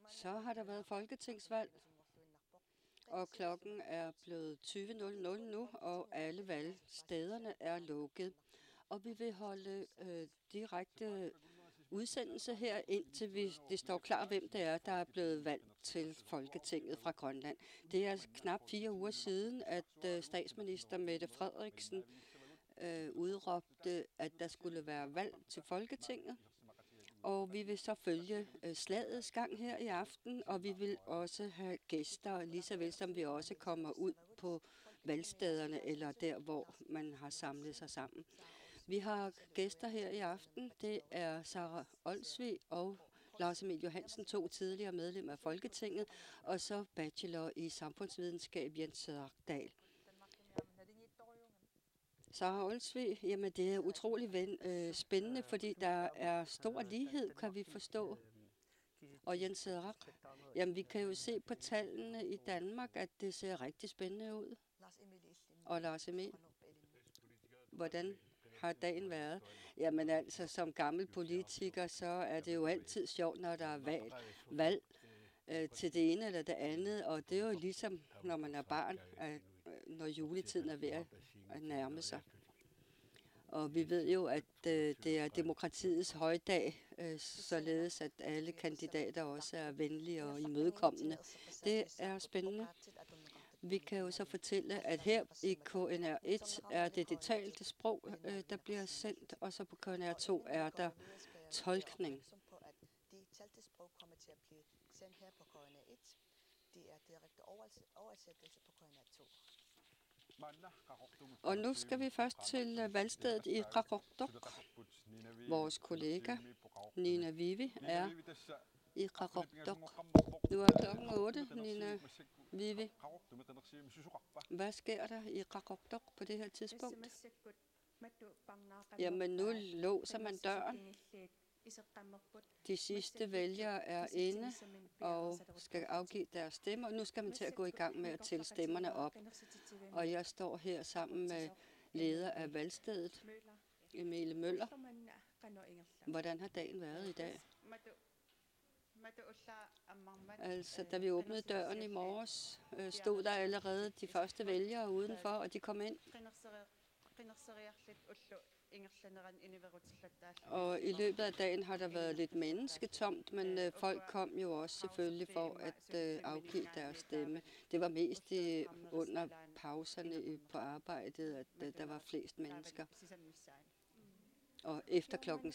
Så har der været folketingsvalg, og klokken er blevet 20.00 nu, og alle valgstederne er lukket. Og vi vil holde direkte udsendelse her, indtil det står klar, hvem det er, der er blevet valgt til Folketinget fra Grønland. Det er knap 4 uger siden, at statsminister Mette Frederiksen udråbte, at der skulle være valg til Folketinget. Og vi vil så følge slagets gang her i aften, og vi vil også have gæster, lige så vel som vi også kommer ud på valgstederne, eller der, hvor man har samlet sig sammen. Vi har gæster her i aften. Det er Sara Olsvig og Lars Emil Johansen, 2 tidligere medlemmer af Folketinget, og så bachelor i samfundsvidenskab Jens Søderdal. Sara Olsvig, jamen det er utrolig spændende, fordi der er stor lighed, kan vi forstå. Og Jens Søderdal, jamen vi kan jo se på tallene i Danmark, at det ser rigtig spændende ud. Og Lars Emil, hvordan har dagen været? Jamen altså, som gammel politiker, så er det jo altid sjovt, når der er valg til det ene eller det andet. Og det er jo ligesom, når man er barn, når juletiden er ved at nærme sig. Og vi ved jo, at det er demokratiets højdag, således at alle kandidater også er venlige og imødekommende. Det er spændende. Vi kan jo så fortælle, at her i KNR1 er det talte sprog, der bliver sendt, og så på KNR2 er der tolkning. Det talte sprog kommer til at blive sendt her på KNR1. Det er direkte oversættelse på KNR2. Og nu skal vi først til valgstedet i Qaqortoq. Vores kollega Nina Vivi er i Qaqortoq. Nu er klokken 8, Nina Vivi. Hvad sker der i Qaqortoq på det her tidspunkt? Jamen nu låser man døren. De sidste vælgere er inde og skal afgive deres stemmer. Nu skal man til at gå i gang med at tælle stemmerne op. Og jeg står her sammen med leder af valgstedet, Emilie Møller. Hvordan har dagen været i dag? Altså, da vi åbnede døren i morges, stod der allerede de første vælgere udenfor, og de kom ind. Og i løbet af dagen har der været lidt mennesketomt, men folk kom jo også selvfølgelig for at afgive deres stemme. Det var mest under pauserne på arbejdet, at der var flest mennesker. Og efter klokken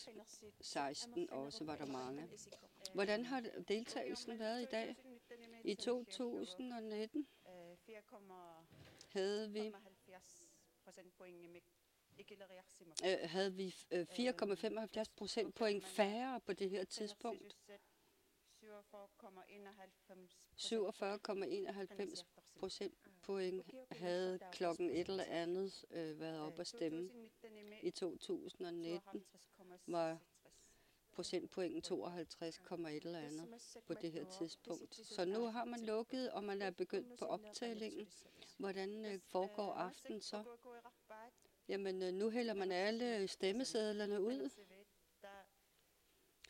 16 også var der mange. Hvordan har deltagelsen været i dag? I 2019 havde vi 4,75 procentpoint færre på det her tidspunkt. 47,91 procentpoint havde klokken et eller andet været op at stemme. I 2019 var procentpointen 52, et eller andet på det her tidspunkt. Så nu har man lukket, og man er begyndt på optællingen. Hvordan foregår aftenen så? Jamen, nu hælder man alle stemmesedlerne ud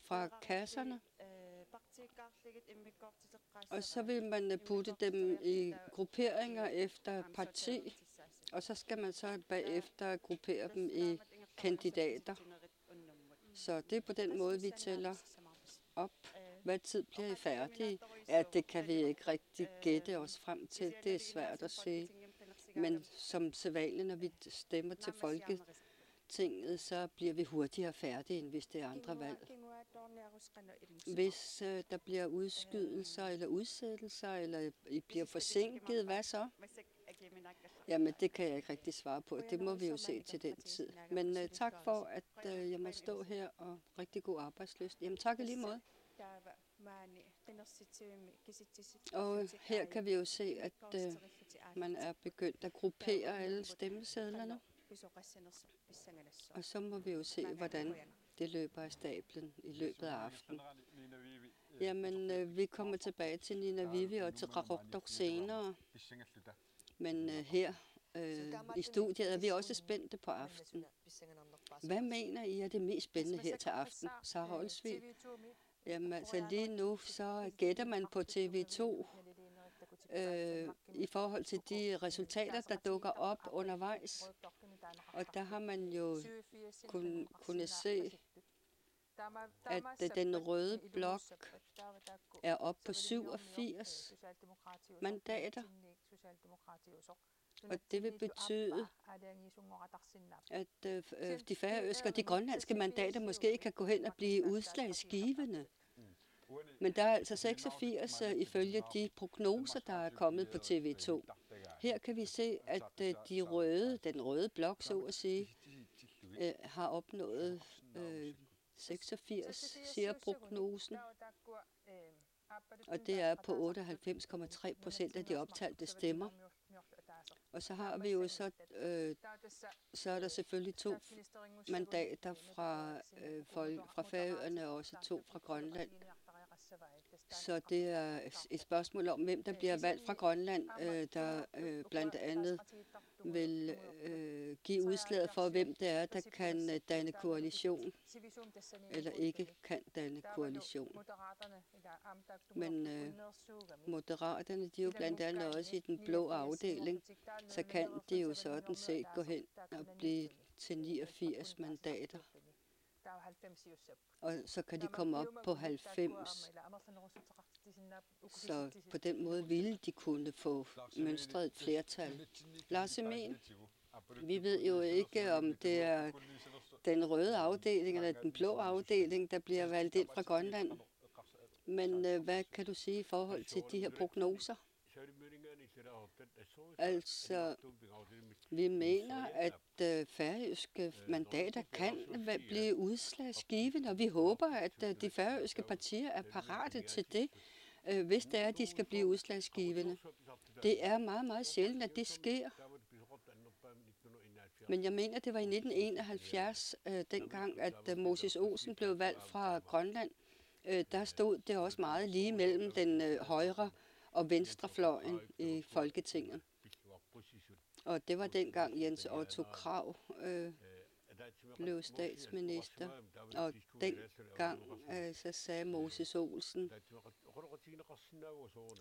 fra kasserne, og så vil man putte dem i grupperinger efter parti, og så skal man så bagefter gruppere dem i kandidater. Så det er på den måde, vi tæller op. Hvad tid bliver I færdige? Ja, det kan vi ikke rigtig gætte os frem til. Det er svært at sige. Men som sædvanligt, når vi stemmer til Folketinget, så bliver vi hurtigere færdige, end hvis det er andre valg. Hvis der bliver udskydelser eller udsættelser, eller I bliver forsinket, hvad så? Jamen, det kan jeg ikke rigtig svare på. Det må vi jo se til den tid. Men tak for, at jeg må stå her, og rigtig god arbejdslyst. Jamen, tak i lige måde. Og her kan vi jo se, at man er begyndt at gruppere alle stemmesedlerne. Og så må vi jo se, hvordan det løber af stablen i løbet af aftenen. Jamen, vi kommer tilbage til Nina Vivi og til Qaqortoq senere. Men her i studiet er vi også spændte på aftenen. Hvad mener I er det mest spændende her til aften? Sara Olsvig? Jamen altså lige nu, så gætter man på TV2 i forhold til de resultater, der dukker op undervejs. Og der har man jo kunnet se, at den røde blok er oppe på 87 mandater. Og det vil betyde, at de færøske og de grønlandske mandater måske kan gå hen og blive udslagsgivende. Men der er altså 86 ifølge de prognoser, der er kommet på TV2. Her kan vi se, at den røde blok, så at sige, har opnået 86, siger prognosen. Og det er på 98,3% af de optalte stemmer. Og så har vi jo så er der selvfølgelig 2 mandater fra Færøerne og også 2 fra Grønland. Så det er et spørgsmål om, hvem der bliver valgt fra Grønland, der blandt andet vil give udslaget for, hvem det er, der kan danne koalition, eller ikke kan danne koalition. Men Moderaterne, de er jo blandt andet også i den blå afdeling, så kan de jo sådan set gå hen og blive til 89 mandater. Og så kan de komme op på 90. Så på den måde ville de kunne få mønstret et flertal. Lars Emil, vi ved jo ikke, om det er den røde afdeling eller den blå afdeling, der bliver valgt ind fra Grønland. Men hvad kan du sige i forhold til de her prognoser? Altså, vi mener, at færøske mandater kan blive udslagsgivende, og vi håber, at de færøske partier er parate til det, hvis det er, at de skal blive udslagsgivende. Det er meget, meget sjældent, at det sker. Men jeg mener, det var i 1971, dengang, at Moses Olsen blev valgt fra Grønland. Der stod det også meget lige mellem den højre og venstrefløjen i Folketinget. Og det var dengang Jens Otto Krag blev statsminister. Og dengang så sagde Moses Olsen,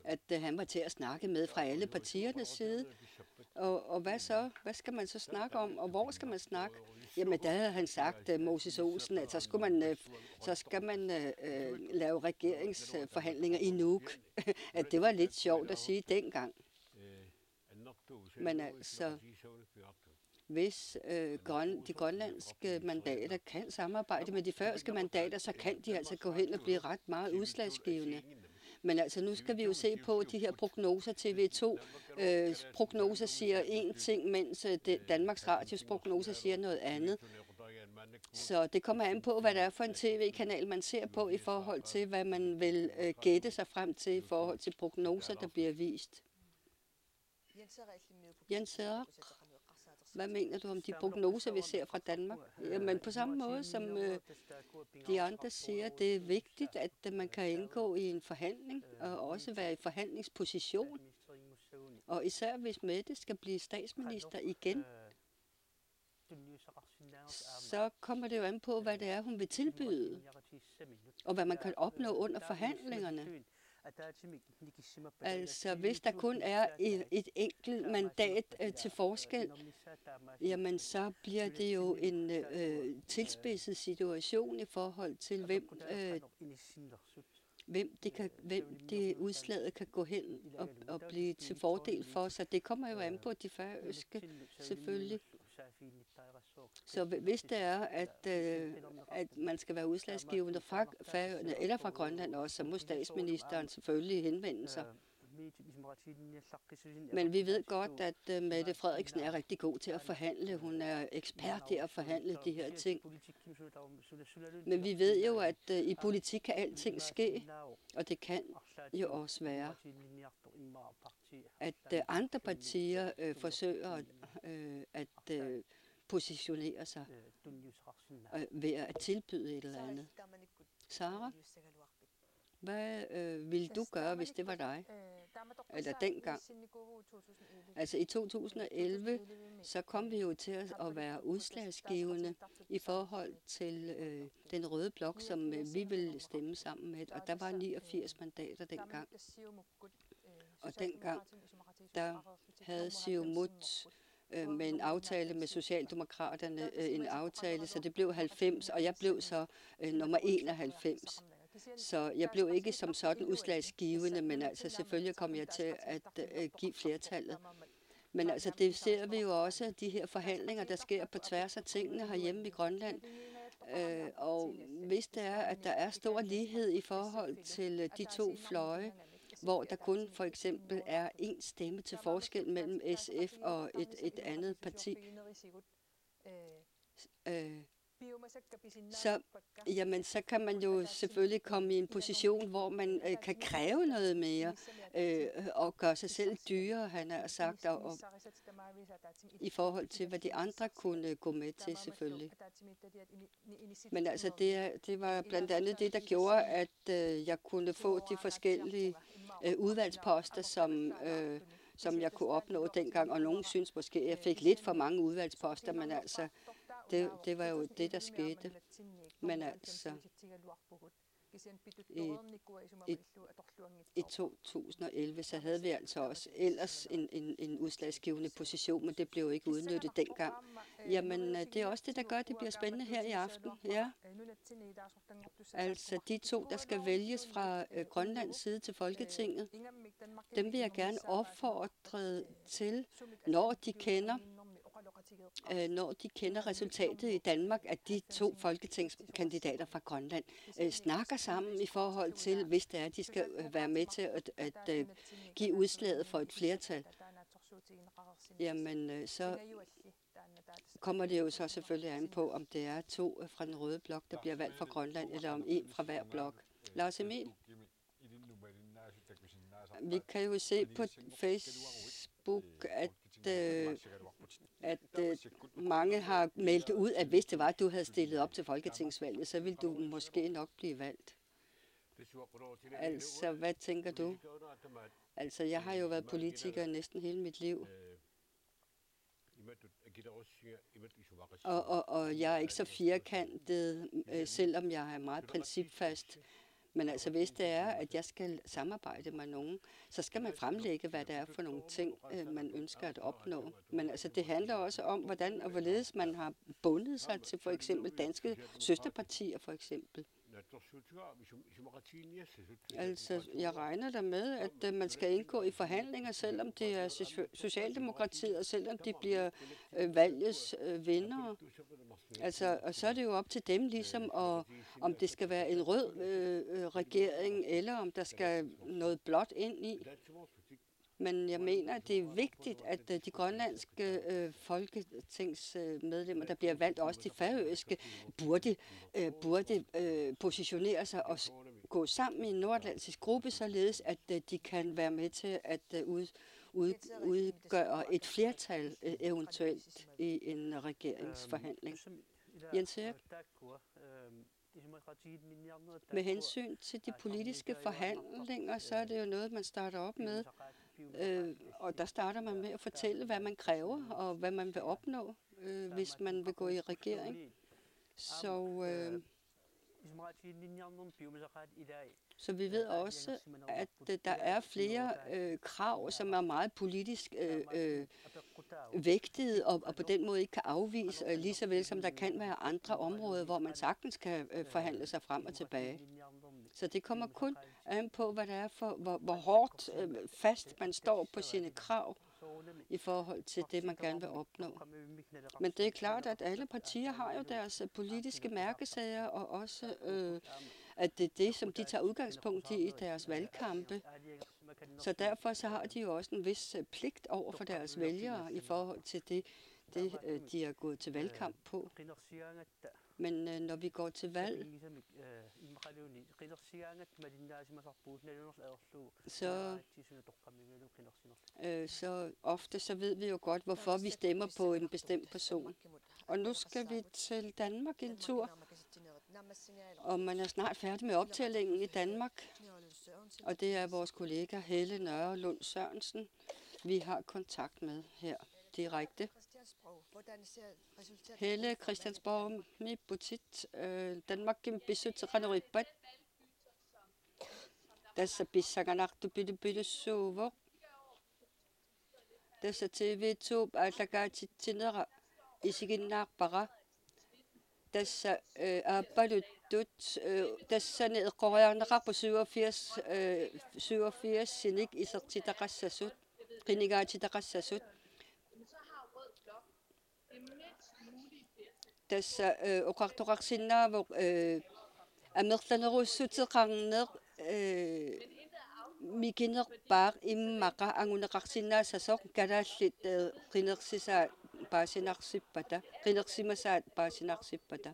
at han var til at snakke med fra alle partiernes side. Og hvad så? Hvad skal man så snakke om? Og hvor skal man snakke? Jamen, der havde han sagt, Moses Olsen, at så skal man lave regeringsforhandlinger i Nuuk. At det var lidt sjovt at sige dengang. Men altså, hvis de grønlandske mandater kan samarbejde med de færøske mandater, så kan de altså gå hen og blive ret meget udslagsgivende. Men altså, nu skal vi jo se på de her prognoser. TV2 prognoser siger én ting, mens Danmarks Radios prognoser siger noget andet. Så det kommer an på, hvad det er for en tv-kanal, man ser på i forhold til, hvad man vil gætte sig frem til i forhold til prognoser, der bliver vist. Jens Hedder, hvad mener du om de prognoser, vi ser fra Danmark? Jamen på samme måde som de andre siger, det er vigtigt, at man kan indgå i en forhandling og også være i forhandlingsposition. Og især hvis Mette skal blive statsminister igen, så kommer det jo an på, hvad det er, hun vil tilbyde, og hvad man kan opnå under forhandlingerne. Altså, hvis der kun er et enkelt mandat til forskel, jamen så bliver det jo en tilspidset situation i forhold til, hvem det udslaget kan gå hen og blive til fordel for. Så det kommer jo an på de færøske, selvfølgelig. Så hvis det er, at man skal være udslagsgivende fra Færøerne eller fra Grønland også, så må statsministeren selvfølgelig henvende sig. Men vi ved godt, at Mette Frederiksen er rigtig god til at forhandle. Hun er ekspert til at forhandle de her ting. Men vi ved jo, at i politik kan alting ske, og det kan jo også være, at andre partier forsøger at positionere sig ved at tilbyde et eller andet. Sara? Hvad ville du gøre, hvis det var dig? Eller dengang? Altså i 2011, så kom vi jo til at være udslagsgivende i forhold til den røde blok, som vi ville stemme sammen med. Og der var 89 mandater dengang. Og dengang, der havde Siumut med en aftale med Socialdemokraterne, en aftale, så det blev 90, og jeg blev så nummer 91. Så jeg blev ikke som sådan udslagsgivende, men altså selvfølgelig kom jeg til at give flertallet. Men altså det ser vi jo også, de her forhandlinger, der sker på tværs af tingene herhjemme i Grønland. Og hvis det er, at der er stor lighed i forhold til de to fløje, hvor der kun for eksempel er én stemme til forskel mellem SF og et andet parti, så kan man jo selvfølgelig komme i en position, hvor man kan kræve noget mere og gøre sig selv dyrere, han har sagt, og i forhold til, hvad de andre kunne gå med til selvfølgelig. Men altså, det var blandt andet det, der gjorde, at jeg kunne få de forskellige udvalgsposter, som jeg kunne opnå dengang, og nogen synes måske, at jeg fik lidt for mange udvalgsposter, men altså, det var jo det, der skete. Men altså, i 2011, så havde vi altså også ellers en udslagsgivende position, men det blev ikke udnyttet dengang. Jamen, det er også det, der gør, at det bliver spændende her i aften. Ja. Altså, de to, der skal vælges fra Grønlands side til Folketinget, dem vil jeg gerne opfordre til, når de kender resultatet i Danmark, at de to folketingskandidater fra Grønland snakker sammen i forhold til, hvis det er, at de skal være med til at give udslaget for et flertal. Jamen, så kommer det jo så selvfølgelig an på, om det er to fra den røde blok, der bliver valgt fra Grønland, eller om en fra hver blok. Lars Emil? Vi kan jo se på Facebook, at mange har meldt ud, at hvis det var, at du havde stillet op til folketingsvalget, så ville du måske nok blive valgt. Altså, hvad tænker du? Altså, jeg har jo været politiker næsten hele mit liv. Og jeg er ikke så firkantet, selvom jeg er meget principfast. Men altså, hvis det er, at jeg skal samarbejde med nogen, så skal man fremlægge, hvad det er for nogle ting, man ønsker at opnå. Men altså, det handler også om, hvordan og hvorledes man har bundet sig til for eksempel danske søsterpartier, for eksempel. Altså, jeg regner der med, at man skal indgå i forhandlinger, selvom det er Socialdemokratiet, og selvom de bliver valgets vindere. Altså, og så er det jo op til dem ligesom, om det skal være en rød regering, eller om der skal noget blåt ind i. Men jeg mener, at det er vigtigt, at de grønlandske folketingsmedlemmer, der bliver valgt, også de færøske, burde positionere sig og gå sammen i en nordatlantisk gruppe, således at de kan være med til at udgøre et flertal eventuelt i en regeringsforhandling. Jens Erik? Med hensyn til de politiske forhandlinger, så er det jo noget, man starter op med. Og der starter man med at fortælle, hvad man kræver og hvad man vil opnå, hvis man vil gå i regering. Så vi ved også, at der er flere krav, som er meget politisk vægtede og på den måde ikke kan afvise, lige så vel som der kan være andre områder, hvor man sagtens kan forhandle sig frem og tilbage. Så det kommer kun an på, hvad det er for, hvor hårdt fast man står på sine krav i forhold til det, man gerne vil opnå. Men det er klart, at alle partier har jo deres politiske mærkesager, og også at det er det, som de tager udgangspunkt i deres valgkampe. Så derfor så har de jo også en vis pligt over for deres vælgere i forhold til det, de er gået til valgkamp på. Men når vi går til valg, så ofte så ved vi jo godt, hvorfor vi stemmer på en bestemt person. Og nu skal vi til Danmark en tur, og man er snart færdig med optællingen i Danmark. og det er vores kollega Helle Nørrelund Sørensen, vi har kontakt med her direkte. Helle Christiansborg, mi butit, Danmark kim pisutseqanerippat. Tässä pissanganartu pilupilussuuvok. Tässä TV2 aallakaatitsinera isiginnaarpara. Tässä aapaluttut tassani eqqoriarneqarpu 87 sinik isertitaqassasut qinigaatitaqassasut. Tässä oqartoqarsinnaavuk amerlanerussutеқарнеқ mikinerpaaq immaqa anguneqarsinnaasasoq kalaallit qinersisaat paasinarsippata qinersimasaat paasinarsippata.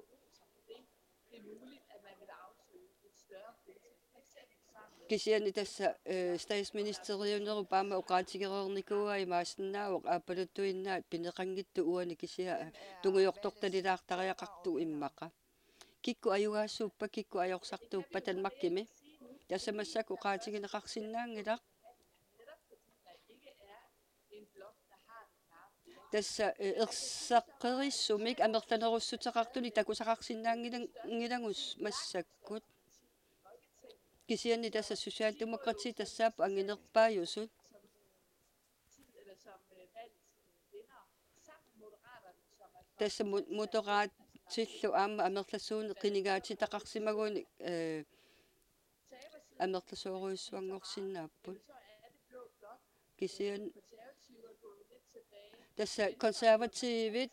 Kisiani tässä statsministeriuneru paama oqaatigereernikuua imaasinnaavoq aapaluttuinnaat pineqanngittu uani kisia tunguyortortalilaartariaqartu immaqa. Kikku ajugaassuuppa kikku ajorsartuuppa tanmakkimi. Tässä massak oqaatigineqarsinnaangilaq. Tässä erseqqerissumik amerlanerussutеқартуни takusaqarsinnaangilangus massakkut. Kisiani tässä socialdemokrati tassaap anginerpaajusut. Tässä moderatillu aama amerlassuuni qinigaatitaqarsimaguni amerlasuoruissuangorsinnaapput. Kisian tässä konservatiivit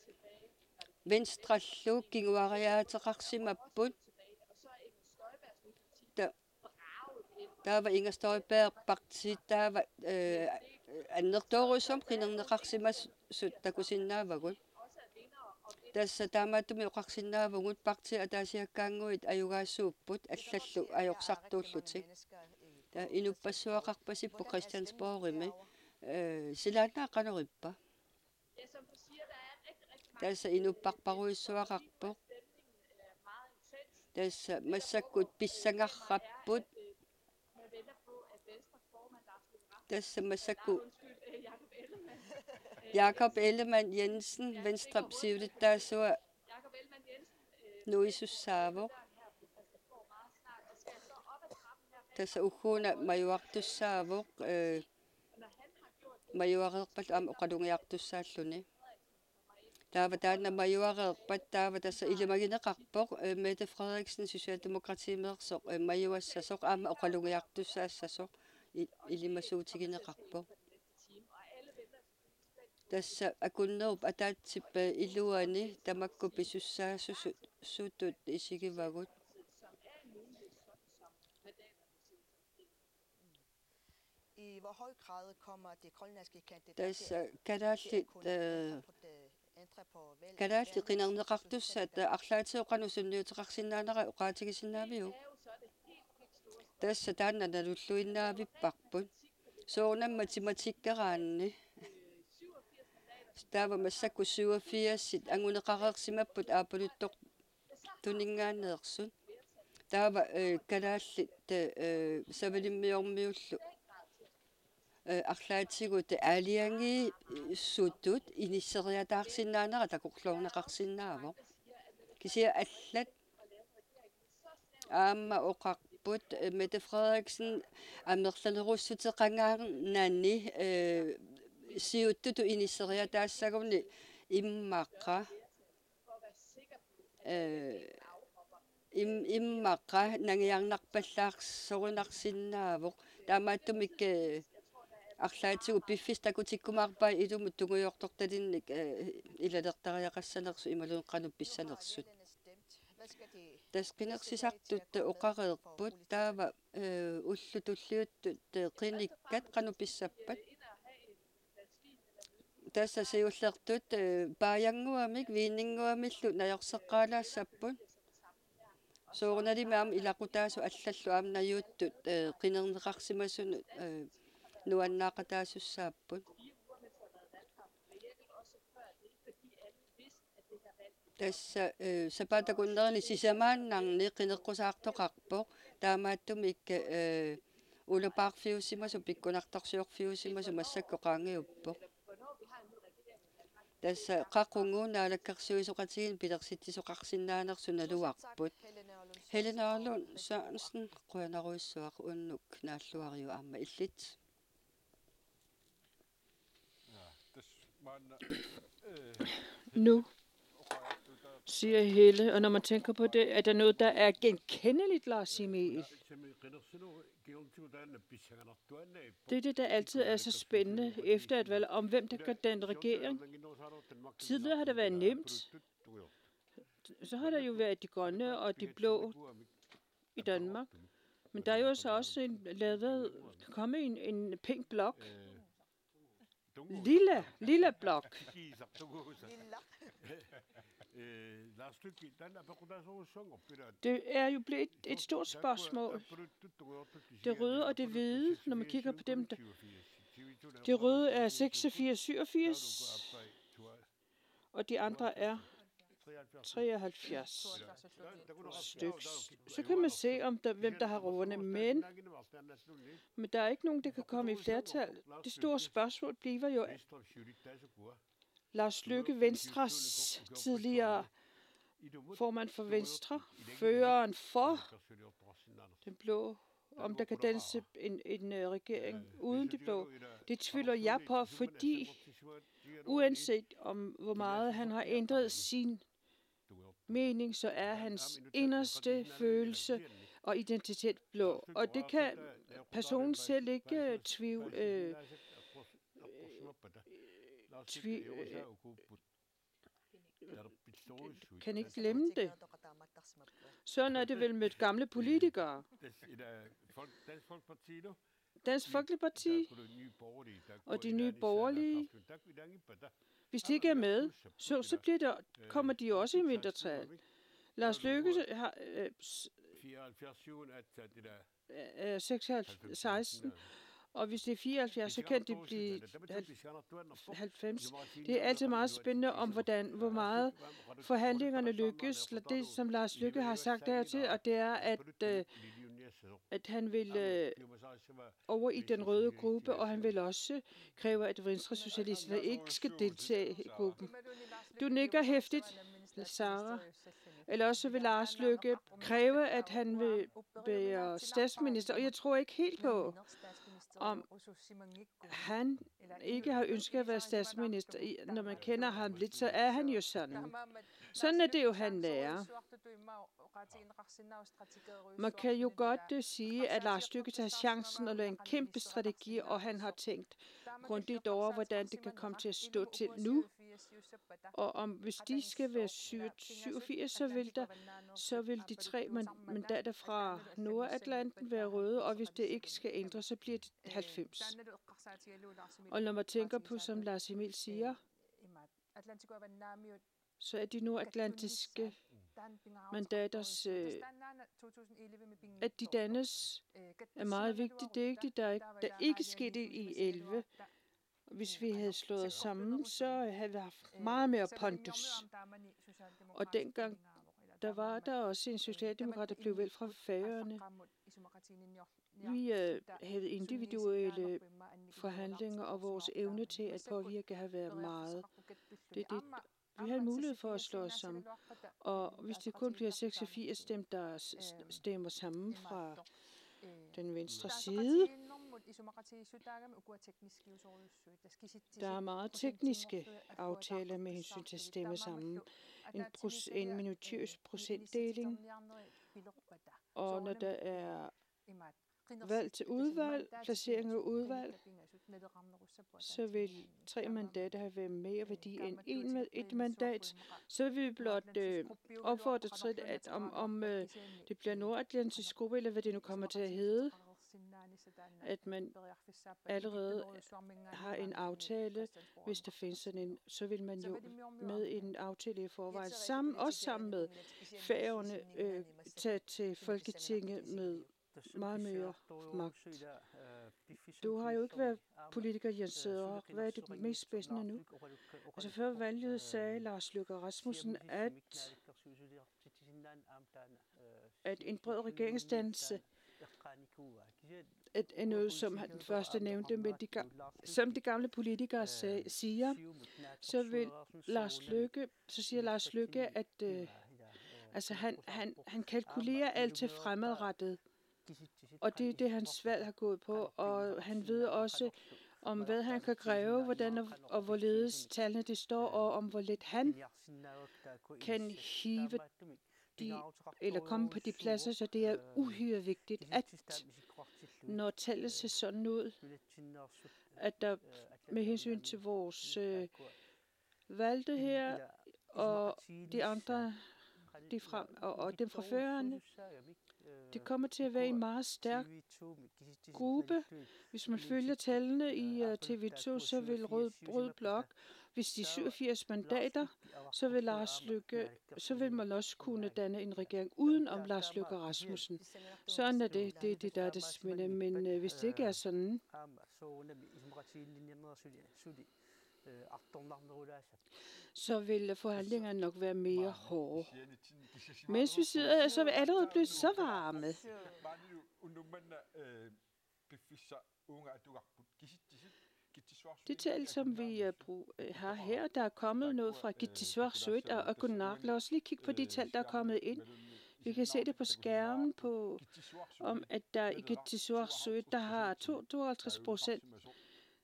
venstrallu kinguariaateqarsimapput. Taava Inger Støjberg parti taava annertoorussum qinerneqarsimassut takusinnaavagut. Tässä taamaatumi oqarsinnaavagut parti ataasiakkaanguit ajugaassuupput allallu ajorsartuullutik. Ta inuppassuaqarpasippu Christiansborgimi silaannaaqanerippa. Tässä inupparparuissuaqarpoq. Tässä massakkut pissangarrapput. Tässä massakku Jakob Ellemann Jensen, Venstre siulittaasua nuisussaavoq. Tässä uhhuuna majuartussaavoq majuareerpat aama oqalungiartussaalluni. Taava taanna majuareerpat taava tässä ilimagineqarpoq Mette Frederiksen socialdemokratiimeersoq majuassasoq aama oqalungiartussaassassoq ilimasuutigineqarpoq. Tässä akunnerup ataatsippa iluani tamakku pisussaassusut sutut isigivagut. Tässä kalaallit qinerneqartussat arlaatiоqanusunniuteqarsinnaanera oqaatigisinnaamiu. Tässä taanna nalulluinnaavipparput. Soornam matematikkeraanni. Taava massakku 87 anguneqareersimapput aapaluttoq tuninngaaneersut. Taava kalaallit savalimmiormiullu arlaatigut aaliangi sutut inisseriataarsinnaanera takorluorneqarsinnaavoq. Kisia allat aama oqarput Mette Frederiksen amerlanerussuteqangaarnaani siuttutu inisseriataassaguni immaqa nangiarnarpallaarsorinarsinnaavoq. Taamaattumik арлаатигу пиффистакутиккумаарпаа илумут тугуйорторталинник илалертариақассанерсу ималуеққануп писсанерсут таскинерсисартутта оқареерпут таава уллутуллиуттут қиниккат қануписсаппат тасса сиуллертут пааянгуамик вииннингуамиллу наёрсеққалаассаппут соорналимаам илақутаасу аллаллу аамнаюуттут қинернеқарсимасунут nuannaaqataasussaapput tassa sapatakunnerni sisamaannarni qineqqusaartoqarpoq taamaattumik улупаарфиусимасу пиккунартарсиорфиусимасу массаккоqaangiuppo тасса qaqunguunaalakkarsuisuqatigin pilersittisuqarsinnaanersu naluarput Helena Sørensen quanaruissuaq unnuk naalluariu aamma illit Nu siger Helle, og når man tænker på det, er der noget, der er genkendeligt, Lars Emil? Det er det, der altid er så spændende efter et valg, om hvem der kan danne regering. Tidligere har det været nemt. Så har der jo været de grønne og de blå i Danmark. Men der er jo så også kommet en pink blok. Lille blok. Det er jo blevet et stort spørgsmål. Det røde og det hvide, når man kigger på dem, det røde er 86-87, og de andre er 73 stykker. Så kan man se, hvem der har rådene. Men der er ikke nogen, der kan komme i flertal. Det store spørgsmål bliver jo Lars Løkke, Venstres tidligere formand for Venstre, føreren for den blå, om der kan danse en regering uden de blå. Det tvivler jeg på, fordi uanset om hvor meget han har ændret sin mening, så er hans inderste følelse og identitet blå. Og det kan personen selv ikke kan ikke glemme det. Sådan er det vel med gamle politikere. Dansk Folkeparti og de nye borgerlige. Hvis de ikke er med, så kommer de også i mindretal. Lars Løkke har 16, og hvis det er 74, så kan det blive 90. Det er altid meget spændende om, hvor meget forhandlingerne lykkes. Det, som Lars Løkke har sagt dertil, og det er, at han vil over i den røde gruppe, og han vil også kræve, at venstresocialisterne ikke skal deltage i gruppen. Du nikker hæftigt, Sara. Eller også vil Lars Løkke kræve, at han vil være statsminister, og jeg tror ikke helt på, om han ikke har ønsket at være statsminister. Når man kender ham lidt, så er han jo sådan. Sådan er det jo, han er. Man kan jo godt sige, at Lars Løkke tager chancen og laver en kæmpe strategi, og han har tænkt grundigt over, hvordan det kan komme til at stå til nu. Og hvis de skal være 87, så vil de 3 mandater fra Nordatlanten være røde, og hvis det ikke skal ændres, så bliver det 90. Og når man tænker på, som Lars Emil siger, så er de nordatlantiske mandaters, at de dannes, er meget vigtigt. Det er ikke der ikke skete i 11. Hvis vi havde slået os sammen, så havde vi haft meget mere pondus. Og dengang, der var der også en socialdemokrat, der blev valgt fra Færøerne. Vi havde individuelle forhandlinger, og vores evne til at påvirke har været meget. Vi har en mulighed for at slå os sammen. Og hvis det kun bliver 86 dem, der stemmer sammen fra den venstre side, der er meget tekniske aftaler med hensyn til at stemme sammen. En minutiøs procentdeling. Og når der er valg til udvalg, placering af udvalg, så vil 3 mandater have været mere værdi end et mandat. Så vil vi blot opfordre til, at om det bliver nordatlantisk gruppe, eller hvad det nu kommer til at hedde, at man allerede har en aftale. Hvis der findes sådan en, så vil man jo med en aftale i forvejen, også sammen med Færøerne, tage til Folketinget med meget mere magt. Du har jo ikke været politiker, Jens Søder. Hvad er det mest spændende nu? Altså før valget sagde Lars Løkke Rasmussen, at en bred regeringsdannelse er noget, som den første nævnte, men som de gamle politikere siger, så siger Lars Løkke, at altså han kalkulerer alt til fremadrettet, og det er det, hans valg har gået på, og han ved også, om hvad han kan kræve, hvordan og hvorledes tallene det står, og om hvor lidt han kan hive eller komme på de pladser, så det er uhyre vigtigt, at når tallet ser sådan ud, at der med hensyn til vores valgte her, og de andre, og dem fra førerne, det kommer til at være en meget stærk gruppe. Hvis man følger tallene i TV2, så vil Rød Blok, hvis de 87 mandater, så vil man også kunne danne en regering uden om Lars Løkke Rasmussen. Sådan er det der er det spændende. Men hvis det ikke er sådan, så vil forhandlingerne nok være mere hårde. Mens vi sidder, så er vi allerede blevet så varme. Det tal, som vi har her, der er kommet noget fra Gitti og Gunnar. Lad os lige kigge på de tal, der er kommet ind. Vi kan se det på skærmen, om at der i Gitti der har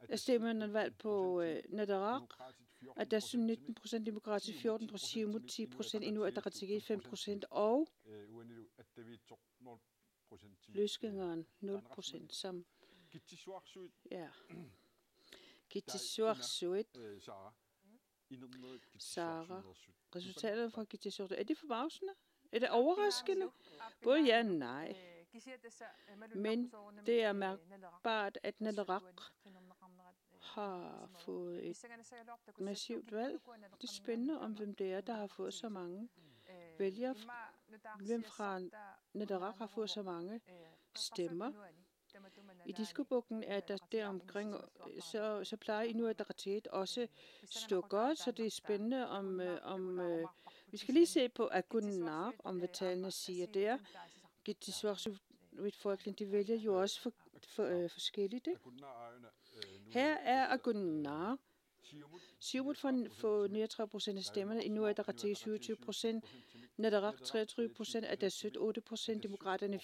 52% af stemmerne valgt på Nadaraq, at der er 19% demokrati, 14% Siumut, 10% Inuit Ataqatigiit, 5% og løsgængeren 0%, som ja. Gitti Sara. Resultatet fra Gitti er det forbavsende? Er det overraskende? Både ja og nej. Men det er mærkbart, at Nadaraq har fået et massivt valg. Det er spændende om, hvem det er, der har fået så mange vælgere. Hvem fra Nadaraq har fået så mange stemmer. I Diskobukken er der deromkring, så plejer Inuit Ataqatigiit også stå godt, så det er spændende om vi skal lige se på Gunnar, om hvad tallene siger der. Gitti Folkene, de vælger jo også forskelligt, ikke? Her er Gunnar. Siumut får 39% af stemmerne, Inuit Ataqatigiit 27%, Nadaraq 23%, Atassut 8%, Demokraterne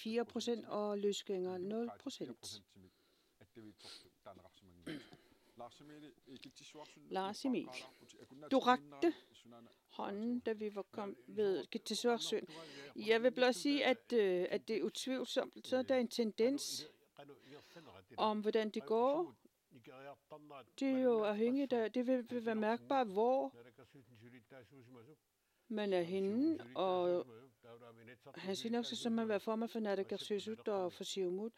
4% og løsgængere 0%. Lars Emil, du rakte hånden, da vi var kommet ved Gitti. Jeg vil blot sige, at det er utvivlsomt, så er der en tendens om, hvordan det går. Det er jo afhængigt af, det vil være mærkbart, hvor man er henne, og han siger nok, som man var formand for Naalakkersuisut og for Siumut.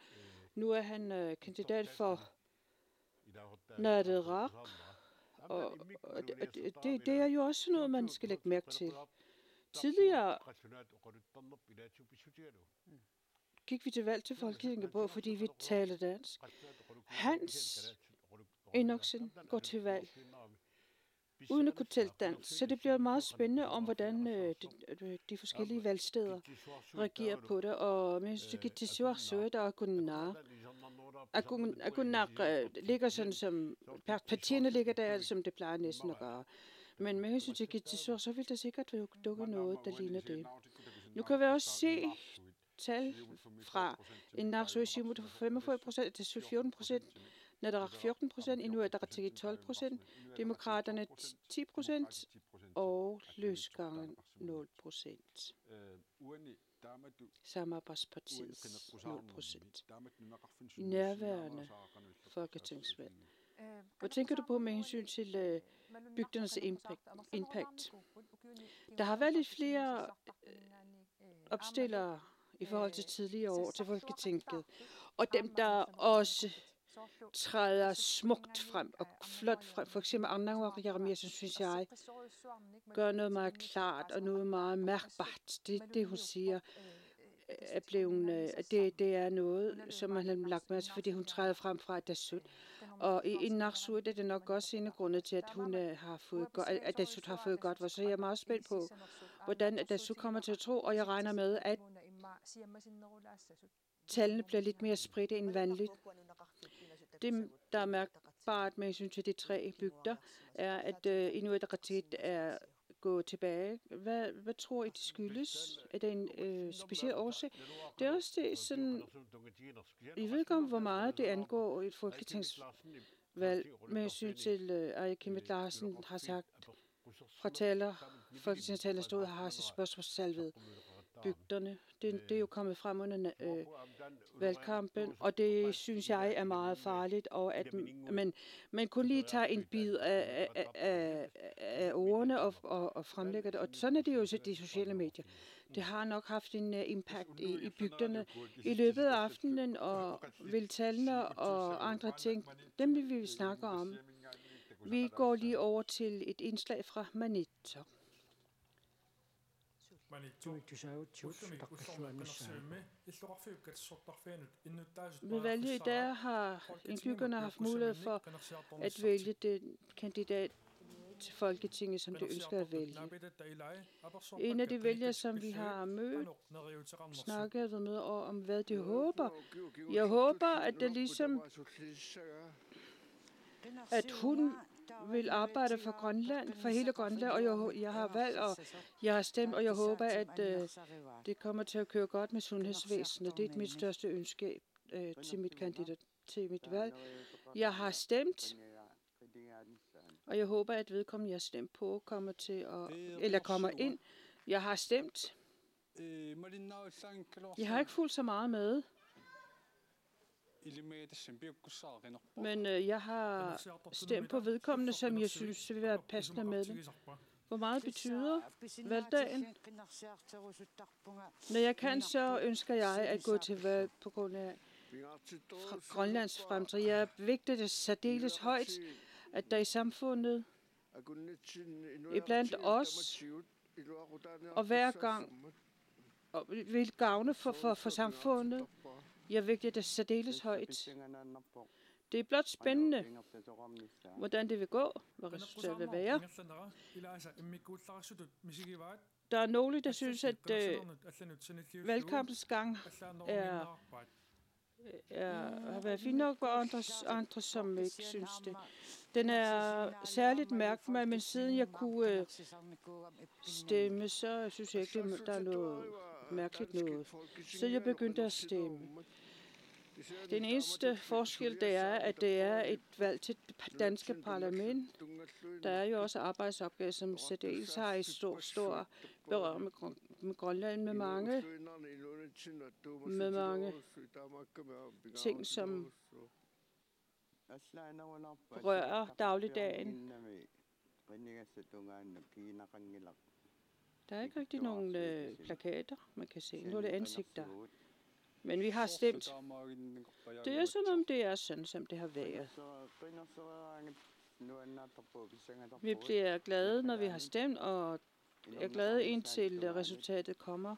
Nu er han kandidat for Nadaraq, og det er jo også noget, man skal lægge mærke til. Tidligere gik vi til valg til Folketinget på, fordi vi taler dansk. Hans Enoksen går til valg uden at kunne tale dansk, så det bliver meget spændende om, hvordan de forskellige valgsteder reagerer på det. Og med Gitti og Gunnar ligger sådan som partierne ligger der, som det plejer næsten at gøre. Men med hensyn til Gitti, så vil der sikkert dukke noget, der ligner det. Nu kan vi også se tal fra en Siumut for 45%, Atassut 14%, Nadaraq 14%, Inuit Ataqatigiit 12%, Demokraterne 10% og løsgængeren 0%. Samarbejdspartiet 0%. I nærværende folketingsvalg. Hvad tænker du på med hensyn til bygdernes impact? Der har været lidt flere opstillere i forhold til tidligere år til Folketinget, og dem, der også træder smukt frem og flot frem. For eksempel Arnau Jeremiassen, synes jeg, gør noget meget klart og noget meget mærkbart. Det hun siger, det er noget, som man har lagt med, fordi hun træder frem fra Atassut. Og i Narsut er det nok også en af grunde til, at hun har fået godt, at Atassut har fået godt. Så jeg er meget spændt på, hvordan Atassut kommer til at tro, og jeg regner med, at tallene bliver lidt mere spredte end vanligt. Det, der er mærkbart med hensyn til de 3 bygder, er, at Inuit Ataqatigiit er gået tilbage. Hvad tror I, det skyldes? Er det en speciel årsag? Det er også det, sådan, I ved ikke om, hvor meget det angår et folketingsvalg med hensyn til Aaja-Chemnitz Larsen har sagt fra folketingstaler stod og har sit spørgsmålstal ved bygderne. Det er jo kommet frem under valgkampen, og det synes jeg er meget farligt, og at man kunne lige tage en bid af ordene og fremlægge det, og sådan er det jo så de sociale medier. Det har nok haft en impact i bygderne i løbet af aftenen, og vil tallene og andre ting, dem vil vi snakke om. Vi går lige over til et indslag fra Maniitsoq. Ved valget i dag har indbyggerne haft mulighed for at vælge den kandidat til Folketinget, som de ønsker at vælge. En af de vælgere, som vi har mødt, snakket med om, hvad de håber. Jeg håber, at det ligesom, at hun vil arbejde for Grønland, for hele Grønland, og jeg har valgt, og jeg har stemt, og jeg håber, at det kommer til at køre godt med sundhedsvæsenet. Det er mit største ønske til mit valg. Jeg har stemt, og jeg håber, at vedkommende, jeg har stemt på, kommer ind. Jeg har stemt. Jeg har ikke fulgt så meget med. Men jeg har stemt på vedkommende, som jeg synes vil være passende med det. Hvor meget betyder valgdagen? Når jeg kan, så ønsker jeg at gå til valg på grund af Grønlands fremtid. Jeg vægter det særdeles højt, at der i samfundet, iblandt os, og hver gang, vil gavne for samfundet. Jeg vægter det særdeles højt. Det er blot spændende, hvordan det vil gå, hvad resultatet vil være. Der er nogle, der synes, at valgkampens gang har været fint nok, og andre som ikke synes det. Den er særligt mærkelig, men siden jeg kunne stemme, så synes jeg ikke, der er noget mærkeligt noget. Så jeg begyndte at stemme. Den eneste forskel, det er, at det er et valg til det danske parlament. Der er jo også arbejdsopgaver, som særdeles har et stor berør med Grønland, med mange ting, som rører dagligdagen. Der er ikke rigtig nogen plakater, man kan se. Nu er det ansigter. Men vi har stemt. Det er som om det er sådan, som det har været. Vi bliver glade, når vi har stemt, og er glade indtil resultatet kommer.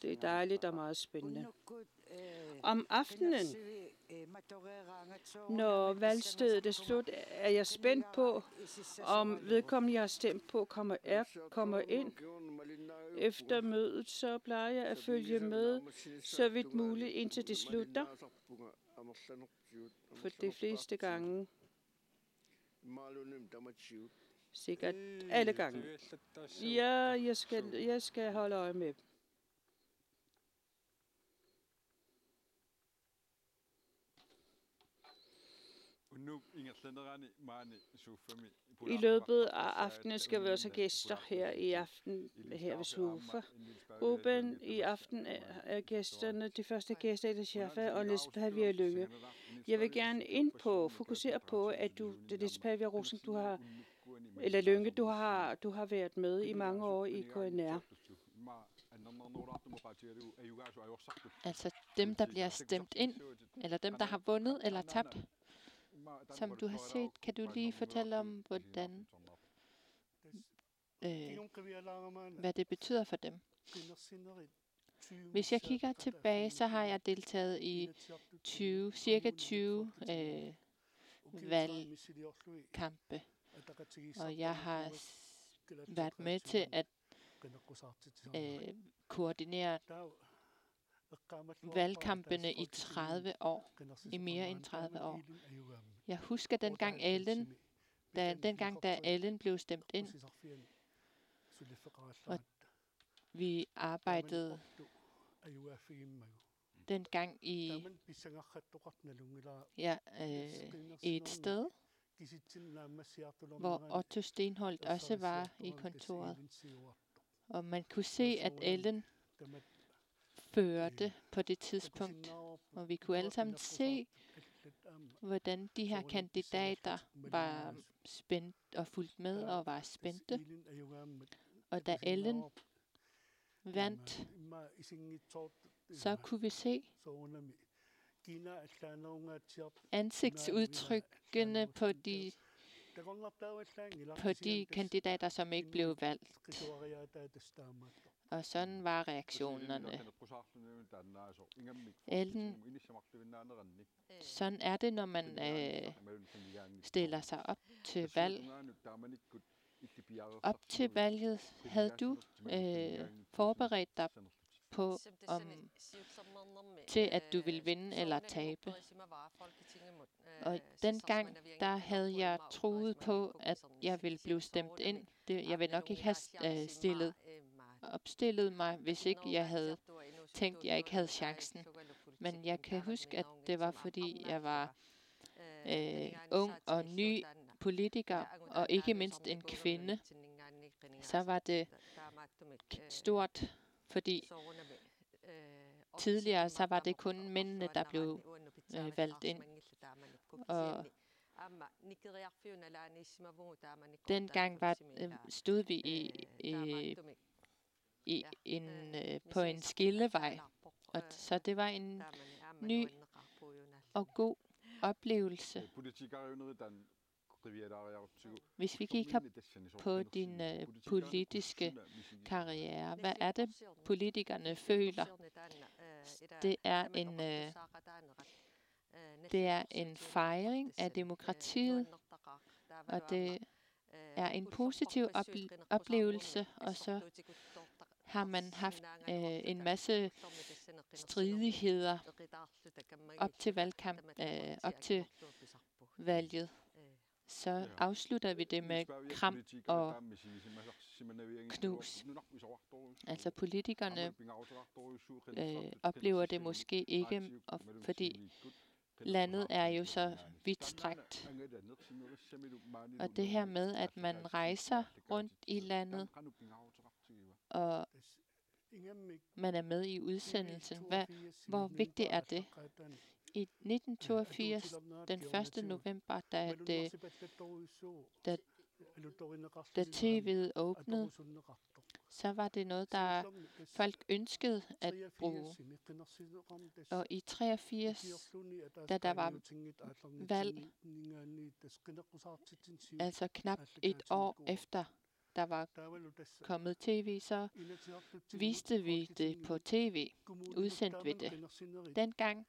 Det er dejligt og meget spændende. Om aftenen, når valgstedet er slut, er jeg spændt på, om vedkommende, jeg har stemt på, kommer ind. Efter mødet, så plejer jeg at følge med, så vidt muligt, indtil det slutter. For de fleste gange. Sikkert alle gange. Ja, jeg skal holde øje med. I løbet af aftenen skal vi også have gæster her ved Sofa. Ruben, i aften er gæsterne, de første gæster, er Shafa og Lisbeth Lynge. Jeg vil gerne fokusere på, at Lisbeth Lynge, du har været med i mange år i KNR. Altså dem, der bliver stemt ind, eller dem, der har vundet eller tabt. Som du har set, kan du lige fortælle om, hvordan, hvad det betyder for dem? Hvis jeg kigger tilbage, så har jeg deltaget i cirka 20 valgkampe, og jeg har været med til at koordinere valgkampene i 30 år, i mere end 30 år. Jeg husker dengang da Ellen blev stemt ind, og vi arbejdede dengang i et sted, hvor Otto Stenholt også var i kontoret. Og man kunne se, at Ellen førte på det tidspunkt, og vi kunne alle sammen se, hvordan de her kandidater var spændt og fulgt med og var spændte. Og da Ellen vandt, så kunne vi se ansigtsudtrykkene på de kandidater, som ikke blev valgt. Og sådan var reaktionerne. Ellen, sådan er det, når man stiller sig op til valg. Op til valget havde du forberedt dig på til, at du ville vinde eller tabe. Og dengang, der havde jeg troet på, at jeg ville blive stemt ind. Jeg ville nok ikke have opstillet mig, hvis ikke jeg havde tænkt, at jeg ikke havde chancen. Men jeg kan huske, at det var, fordi jeg var ung og ny politiker, og ikke mindst en kvinde. Så var det stort, fordi tidligere så var det kun mændene, der blev valgt ind. Og dengang stod vi på en skillevej, og så det var en ny og god oplevelse. Hvis vi kigger på din politiske karriere, hvad er det, politikerne føler? Det er en fejring af demokratiet, og det er en positiv oplevelse, og så har man haft en masse stridigheder op til valget. Så afslutter vi det med kram og knus. Altså politikerne oplever det måske ikke, fordi landet er jo så vidtstrakt. Og det her med, at man rejser rundt i landet, og man er med i udsendelsen. Hvor vigtigt er det? I 1982, den 1. november, da TV'et åbnede, så var det noget, der folk ønskede at bruge. Og i 83, da der var valg, altså knap et år efter, der var kommet tv, så viste vi det på tv, udsendte vi det. Dengang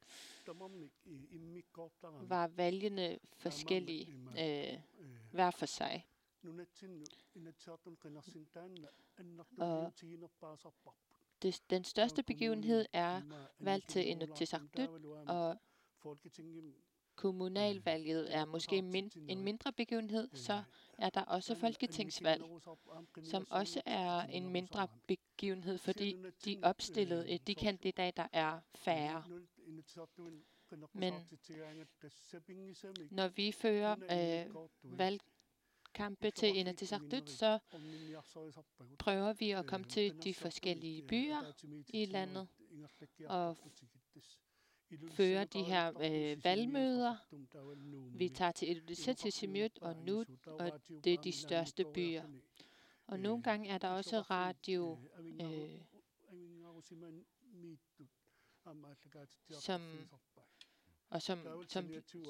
var valgene forskellige, hver for sig. Og den største begivenhed er valg til Inatsisartut, og kommunalvalget er måske en mindre begivenhed, så er der også folketingsvalg, som også er en mindre begivenhed, fordi de kandidater er færre. Men når vi fører valgkampe til Inatsisartut, så prøver vi at komme til de forskellige byer i landet og føre de her valgmøder. Vi tager til Ilulissat, til Simiut og Nuuk, og det er de største byer. Og nogle gange er der også radio,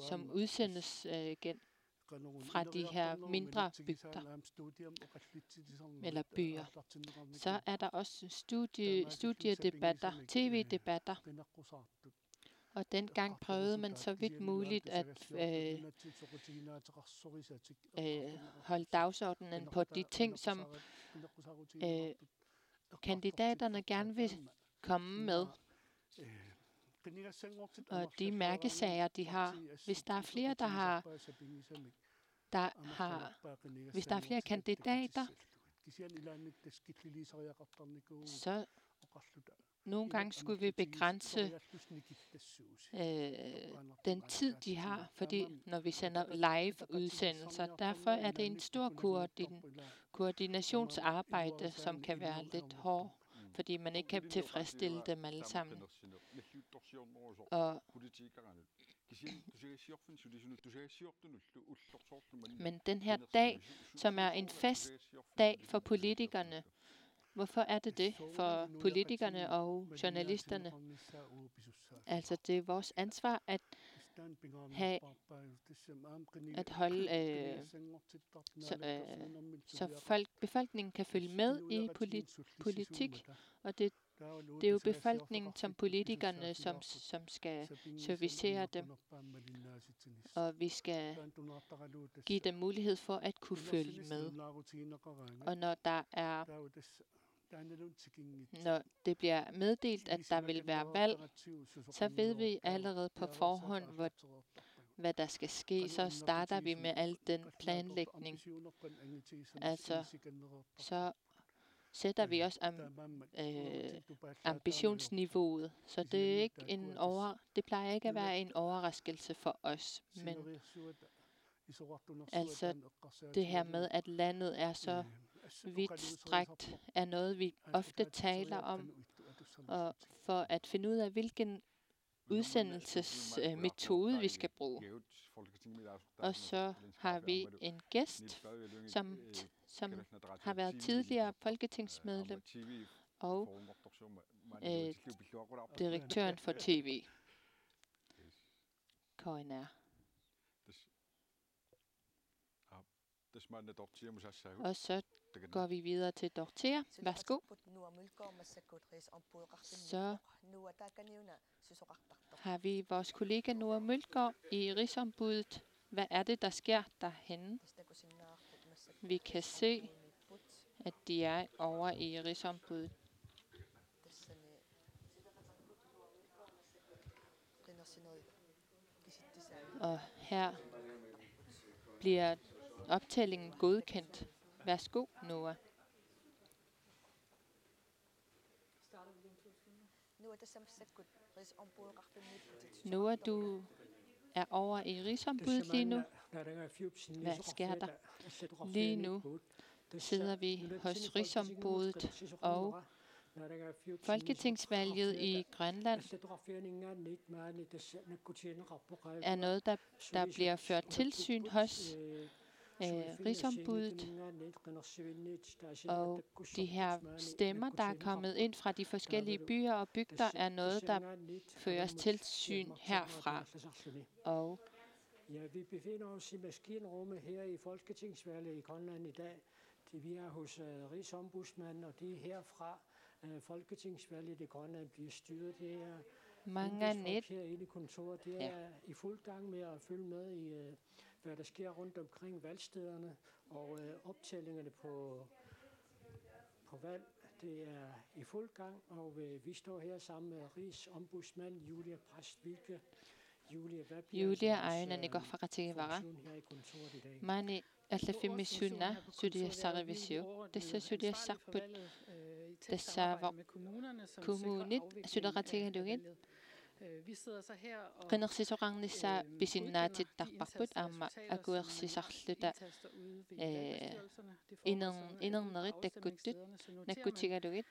som udsendes fra de her mindre bygder eller byer. Så er der også studiedebatter, tv-debatter. Og dengang prøvede man så vidt muligt at holde dagsordenen på de ting, som kandidaterne gerne vil komme med. Og de mærkesager, de har, hvis der er flere, hvis der er flere kandidater, så nogle gange skulle vi begrænse den tid, de har, fordi når vi sender live-udsendelser, derfor er det en stor koordinationsarbejde, som kan være lidt hård, fordi man ikke kan tilfredsstille dem alle sammen. Men den her dag, som er en festdag for politikerne, hvorfor er det for politikerne og journalisterne? Altså, det er vores ansvar at holde, så befolkningen kan følge med i politik, og det er jo befolkningen som politikerne, som skal servicere dem, og vi skal give dem mulighed for at kunne følge med. Og når det bliver meddelt, at der vil være valg, så ved vi allerede på forhånd, hvad der skal ske. Så starter vi med al den planlægning. Altså, så sætter vi også ambitionsniveauet. Så det er ikke det plejer ikke at være en overraskelse for os. Men altså, det her med, at landet er så vidtstrakt, er noget, vi ofte taler om, og for at finde ud af, hvilken udsendelsesmetode vi skal bruge. Og så har vi en gæst, som har været tidligere folketingsmedlem og direktøren for TV, KNR. Og så går vi videre til Dorthea. Værsgo. Så har vi vores kollega Noah Mølgaard i Rigsombuddet. Hvad er det, der sker derhenne? Vi kan se, at de er over i Rigsombuddet. Og her bliver optællingen godkendt. Værsgo, Noah. Noah, du er over i Rigsombuddet lige nu. Hvad sker der? Lige nu sidder vi hos Rigsombuddet, og folketingsvalget i Grønland er noget, der bliver ført tilsyn hos Rigsombuddet, og de her stemmer, der er kommet ind fra de forskellige byer og bygder, er noget, der føres tilsyn herfra. Og vi befinder os i maskinrummet her i Folketingsvalget i Grønland i dag. Vi er hos Rigsombudsmanden, og det er herfra Folketingsvalget i Grønland bliver styret. Det er mange net herinde i kontoret. Det er i fuld gang med at følge med i hvad der sker rundt omkring valgstederne og optællingerne på valg. Det er i fuld gang, og vi står her sammen med Rigsombudsmand Julia Præst-Vilke. Julia aina nigorfaqatigivara mani allafimmissunna sudiassarivisiu tassa sudiassarput tassaava kommunit suderatigalugit qenersisoqarnissa pisinnaatittarparput aamma akuersisarluta inernerit takkuttut nakkutigalugit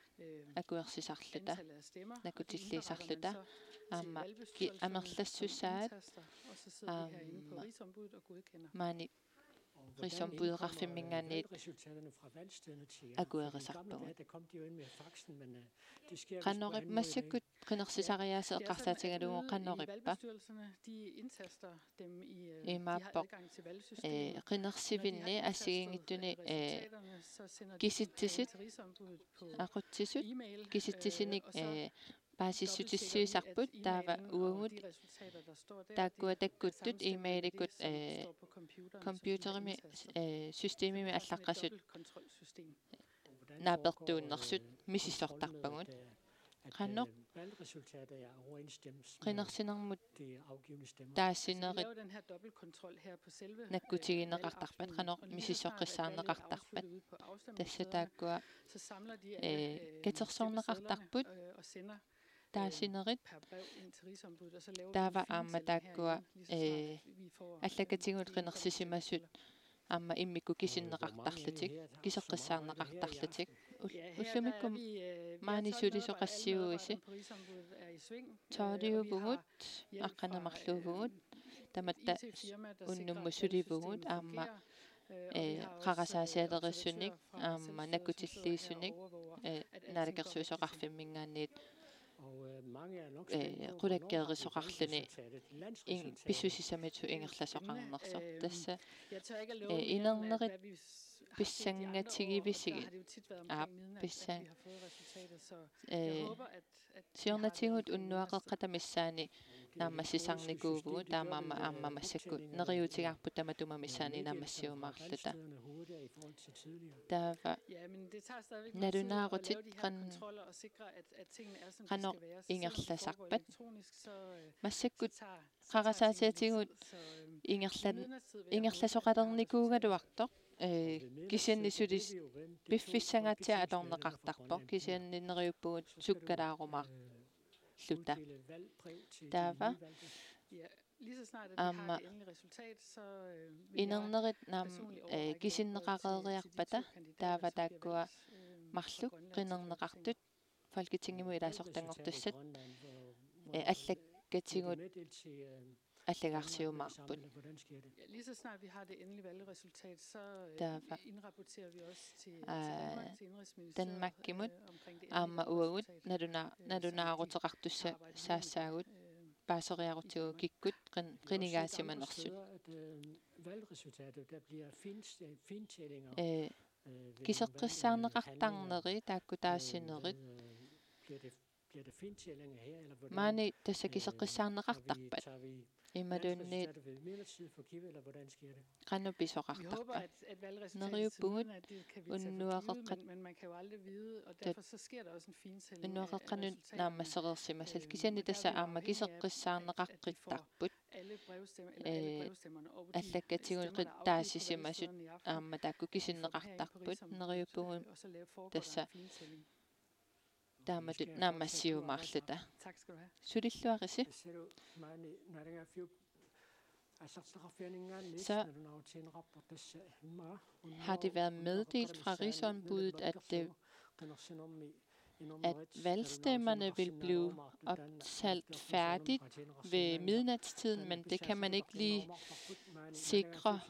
akuersisarluta nakkutilliisarluta aamma amerlassussaat mani Rigsombuddet akuerisarpagut qannorip massakut qinersisariaaseq qarsaatigalugu qannorippa imaappoq qinersivinni assigingittuni kisittisit aqutsisut kisittisini paasissutissiisarput taava uagut taakkua takkuttut emailikut computerimi systemimi allaqqasut naapertuunnersut misissortarpagut qannoq valgresultatet er overensstemmelse med qinnersinarmut det afgivne stemmer. taassinerit laver den her dobbeltkontrol her på selve nakkutigineqartarpat qannoq misissoqqissaarneqartarpat tassataakua så samler de alle katersorneqartarput og sender taassinerit per brev ind til Rigsombuddet, og så laver taava vi en aamma fintælling taakkua herinde, lige så snart vi får аллакатигут qinерсисимасут аама иммикку кисиннеқартарлутик кисеққиссаарнеқартарлутик уллумиккум маанисулисоқассиуиси таалиувгут аққанамарлуувгут таматта уннуммусуливгут аама қарасаасиалерissуник аама наккутиллииссуник наалакерсуисоқарфиммингаанниит qulakkeerisoqarluni pissusissamitsu ingerlasoqarnersoq tassa inernerit pissangatigivisiget aap pissan siornatigut unnuaqeqqatamissaani naammassisarnikuuvugut taamaama aammamassakku neriutigaarput tamatumamissaani naammassiumaarluta taava nalunaarutit qannoq ingerlasarpat massakkut qarasaasiatigut ingerlasoqalernikuugaluartoq kisiannisulis piffissangatia alorneqartarpo kisiannineriuppugut sukkalaarumaarluta taava аама инернерит наам кисиннеқареериарпата таава тааккуа марлук қинернеқартут фолкитингиму илаасортангортуссат аллаккатигут аллагаарсиумаарпут lige så snart vi har det endelige valgresultat, så indrapporterer vi også til Danmark, til Indrigsministeriet Danmarkimut аама уагут налунаарутеқартусса саассаагут паасериарутигу киккут qinigaasimanersut кисеққиссаарнеқартарнери таакку таассинерит маани тасса кисеққиссаарнеқартарпат ималуунниит qannuppisoqartarpa neriuppugut unnuaqeqqat unnuaqeqqanut naammassereersimasal kisani tassa aamma kiseqqissaarneqaqqittarput аллаккатигут таассисимасут аамма таакку кисиннеқартарпут нeriuppugut тасса тааматут наамассиумаарлута сулиллуариси så har det været meddelt fra Rigsombuddet, at valgstemmerne vil blive optalt færdigt ved midnatstiden, men det kan man ikke lige sikre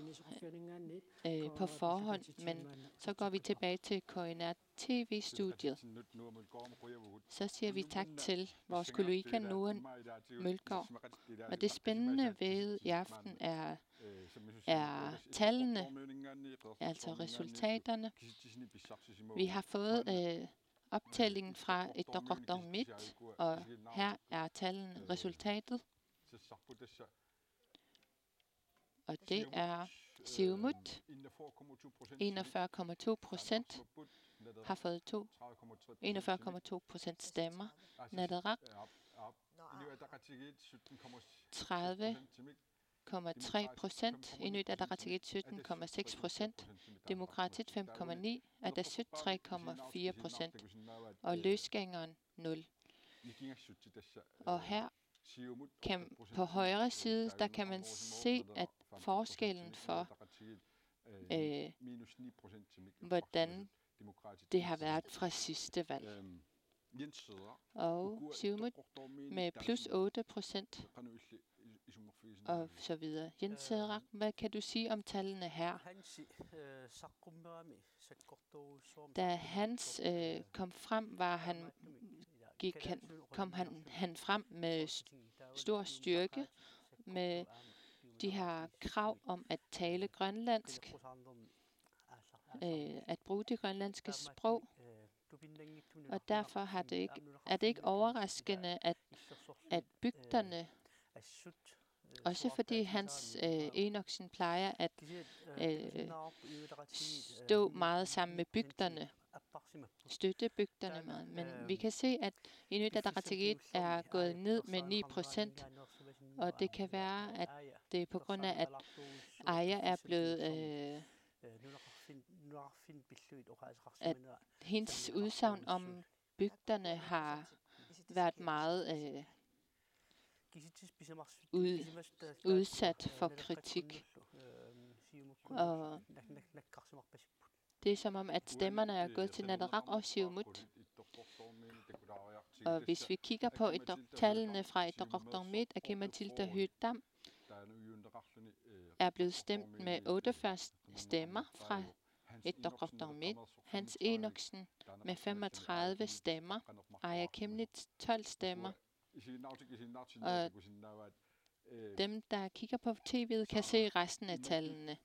på forhånd. Men så går vi tilbage til KNR TV-studiet. Så siger vi tak til vores kollega Noren Mølgaard. Og det spændende ved i aften er tallene, altså resultaterne. Vi har fået optællingen fra et Doqortormiit, og her er tallene resultatet. Og det er Siumut, 41,2% har fået 41,2% stemmer. Naleraq, 30,3%. Inuit Ataqatigiit 17,6%. Demokratiet 5,9%. Atassut 3,4%. Og løsgængeren 0. Og her på højre side, der kan man se, at forskellen for hvordan det har været fra sidste valg. Og Siumut med plus 8% og så videre. Jens Sæderak, hvad kan du sige om tallene her? Da Hans kom frem, kom han frem med stor styrke med de her krav om at tale grønlandsk, at bruge det grønlandske sprog. Og derfor er det ikke overraskende, at bygderne, også fordi Hans Enoksen plejer at stå meget sammen med bygderne, støtte bygderne med. Men vi kan se, at Inuit Ataqatigiit er gået ned med 9%, og det kan være, at det er på grund af, at Aya er blevet, at hendes udsagn om bygderne har været meget udsat for kritik. Og det er som om, at stemmerne er gået til Naleraq og Siumut. Og hvis vi kigger på tallene fra Ittoqqortoormiit, Akimatilta Hyttam er blevet stemt med 48 stemmer fra Ittoqqortoormiit. Hans Enoksen med 35 stemmer. Aya Kimnit 12 stemmer. Og dem, der kigger på tv'et, kan se resten af tallene.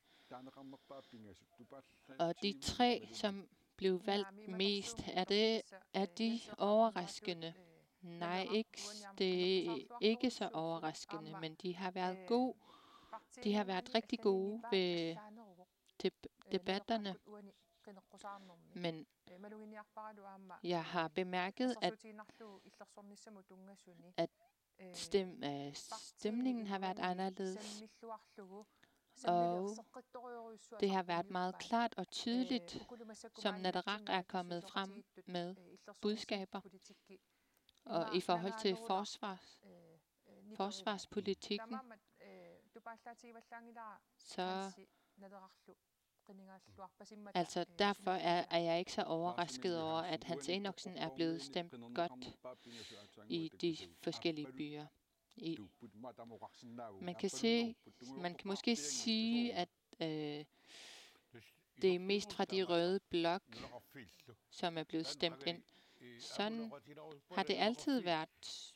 Og de 3, som blev valgt mest, er de overraskende? Nej, det er ikke så overraskende, men de har været rigtig gode ved debatterne. Men jeg har bemærket, at stemningen har været anderledes. Og det har været meget klart og tydeligt, som Naleraq er kommet frem med budskaber. Og i forhold til forsvarspolitikken, så altså derfor er jeg ikke så overrasket over, at Hans Enoksen er blevet stemt godt i de forskellige byer. Man kan måske sige, at det er mest fra de røde blok, som er blevet stemt ind. Sådan har det altid været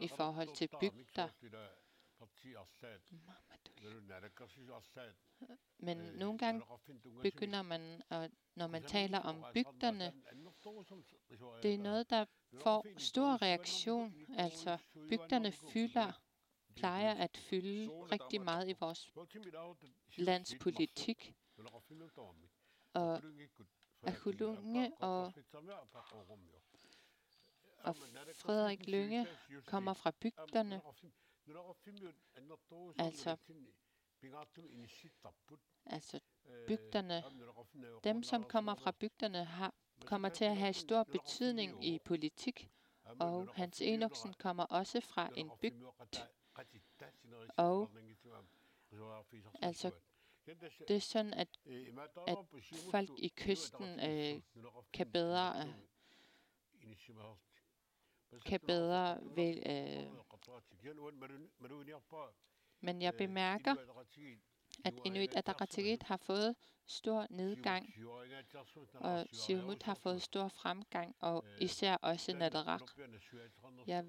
i forhold til bygder. Men nogle gange begynder man, når man taler om bygderne, det er noget, der får stor reaktion. Altså, bygderne plejer at fylde rigtig meget i vores landspolitik. Og Ahulunge og Frederik Lynge kommer fra bygderne. Altså bygderne, dem som kommer fra bygderne, kommer til at have stor betydning i politik. Og Hans Enoksen kommer også fra en bygd. Og altså, det er sådan, at folk i kysten kan bedre men jeg bemærker, at Inuit Ataqatigiit har fået stor nedgang, og Siumut har fået stor fremgang, og især også Naleraq. Jeg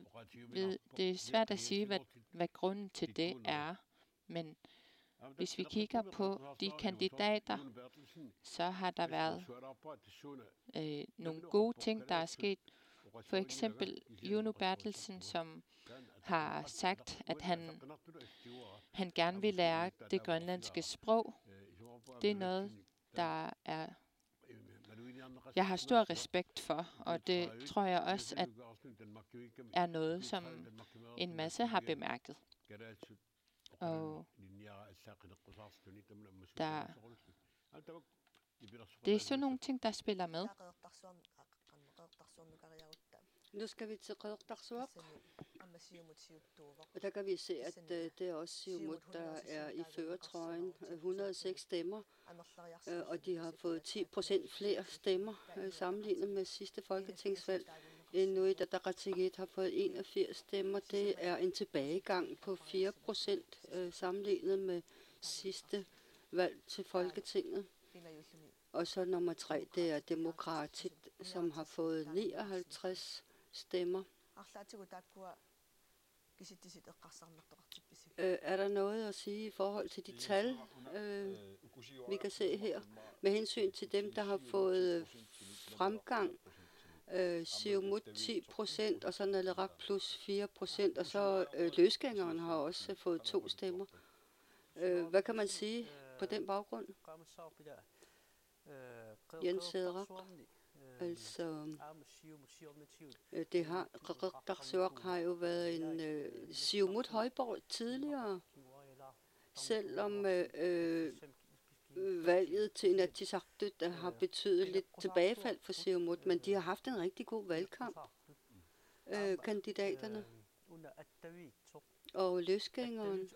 ved, det er svært at sige, hvad grunden til det er, men hvis vi kigger på de kandidater, så har der været nogle gode ting, der er sket. For eksempel Juno Bertelsen, som har sagt, at han gerne vil lære det grønlandske sprog. Det er noget, jeg har stor respekt for, og det tror jeg også, at er noget, som en masse har bemærket. Og det er sådan nogle ting, der spiller med. Nu skal vi til Qeqertarsuaq, og der kan vi se, at det er også Siumut, der er i førertrøjen. 106 stemmer, og de har fået 10% flere stemmer sammenlignet med sidste folketingsvalg. Inuit Ataqatigiit har fået 81 stemmer. Det er en tilbagegang på 4% sammenlignet med sidste valg til Folketinget. Og så nummer 3, det er Demokratit, som har fået 59 stemmer. Er der noget at sige i forhold til de tal, vi kan se her, med hensyn til dem, der har fået fremgang? Siumut 10%, og så Naleraq plus 4%, og så løsgængeren har også fået 2 stemmer. Hvad kan man sige på den baggrund? Jens Haderak. Altså, det har, Qaqortarsuaq har jo været en Siumut højborg tidligere, selvom valget til Inatsisartut har betydet lidt tilbagefald for Siumut, men de har haft en rigtig god valgkamp, kandidaterne. Og løsgængeren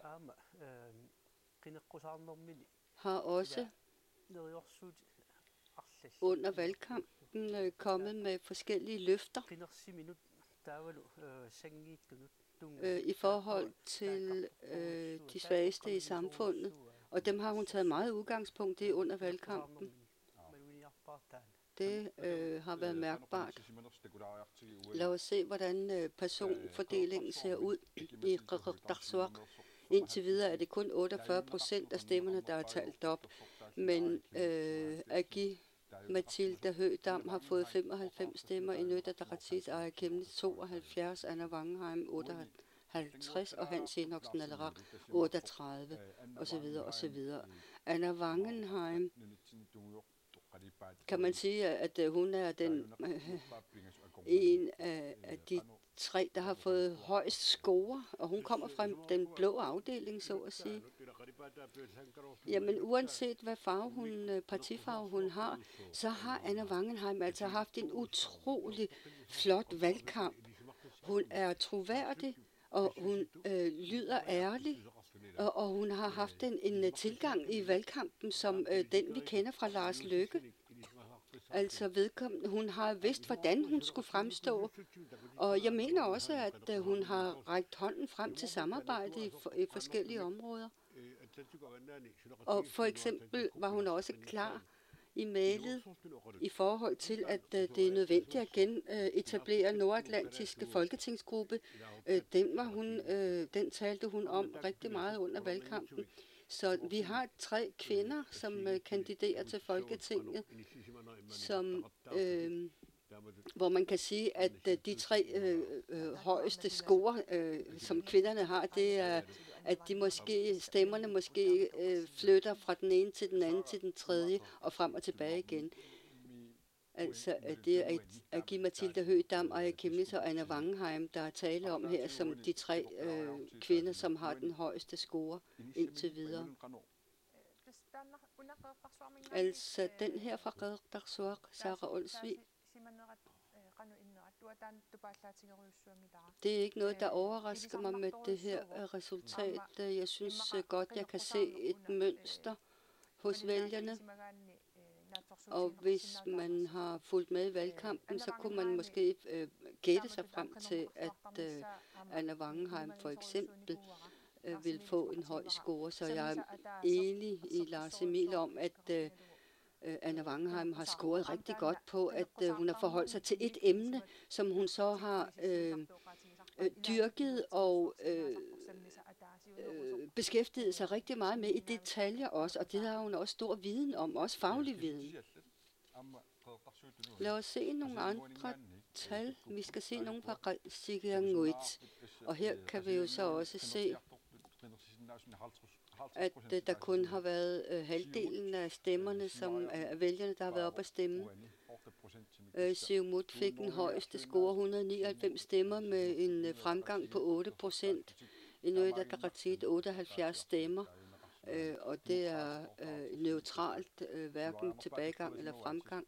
har også under valgkampen kommet med forskellige løfter i forhold til de svageste i samfundet, og dem har hun taget meget udgangspunkt i under valgkampen. Det har været mærkbart. Lad os se, hvordan personfordelingen ser ud i Qaqortarsuaq. Indtil videre er det kun 48% af stemmerne, der er talt op, men Agi Mathilda Høgh-Dam har fået 95 stemmer, Inuit Ataqatigiit Aaja Chemnitz 72, Anna Wangenheim 58 og Hans Enoksen Naleraq 38 osv. Anna Wangenheim, kan man sige, at hun er en af de 3, der har fået højst score, og hun kommer fra den blå afdeling, så at sige. Jamen uanset hvad partifarve hun har, så har Anna Wangenheim altså haft en utrolig flot valgkamp. Hun er troværdig, og hun lyder ærlig, og hun har haft en tilgang i valgkampen, som den vi kender fra Lars Løkke. Altså vedkommende, hun har vidst, hvordan hun skulle fremstå, og jeg mener også, at hun har rækt hånden frem til samarbejde i forskellige områder. Og for eksempel var hun også klar i mailet i forhold til, at det er nødvendigt at genetablere Nordatlantiske Folketingsgruppe. Den talte hun om rigtig meget under valgkampen. Så vi har 3 kvinder, som kandiderer til Folketinget, hvor man kan sige, at de 3 højeste score, som kvinderne har, det er, at stemmerne måske flytter fra den ene til den anden til den tredje og frem og tilbage igen. Altså, det er Agi Mathilda Høgh-Dam, Aaja Chemnitz og Anna Wangenheim, der er tale om her, som de 3 kvinder, som har den højeste score indtil videre. Altså, den her fra Qaqortarsuaq, Sara Olsvig. Det er ikke noget, der overrasker mig med det her resultat. Jeg synes godt, jeg kan se et mønster hos vælgerne. Og hvis man har fulgt med i valgkampen, så kunne man måske gætte sig frem til, at Anna Wangenheim for eksempel vil få en høj score. Så jeg er enig i Lars Emil om, at Anna Wangenheim har scoret rigtig godt på, at hun har forholdt sig til et emne, som hun så har dyrket og beskæftiget sig rigtig meget med i detaljer også, og det har hun også stor viden om, også faglig viden. Lad os se nogle andre tal. Vi skal se nogle fra Qatsigiannguit, og her kan vi jo så også se, at der kun har været halvdelen af stemmerne, som er vælgerne, der har været op at stemme. Siumut fik den højeste score, 199 stemmer med en fremgang på 8%. Inuit Ataqatigiit 78 stemmer, og det er neutralt, hverken tilbagegang eller fremgang.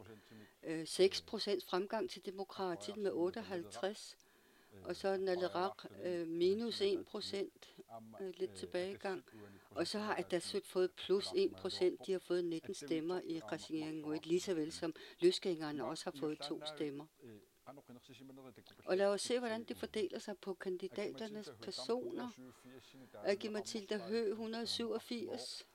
6% fremgang til Demokratiet med 58, og så Naleraq minus 1%, lidt tilbagegang. Og så har Atassut fået plus 1%, de har fået 19 stemmer i Qatsigiannguit, lige så vel som løsgængerne også har fået 2 stemmer. Og lad os se, hvordan det fordeler sig på kandidaternes personer. Agi Mathilda Høgh, 187,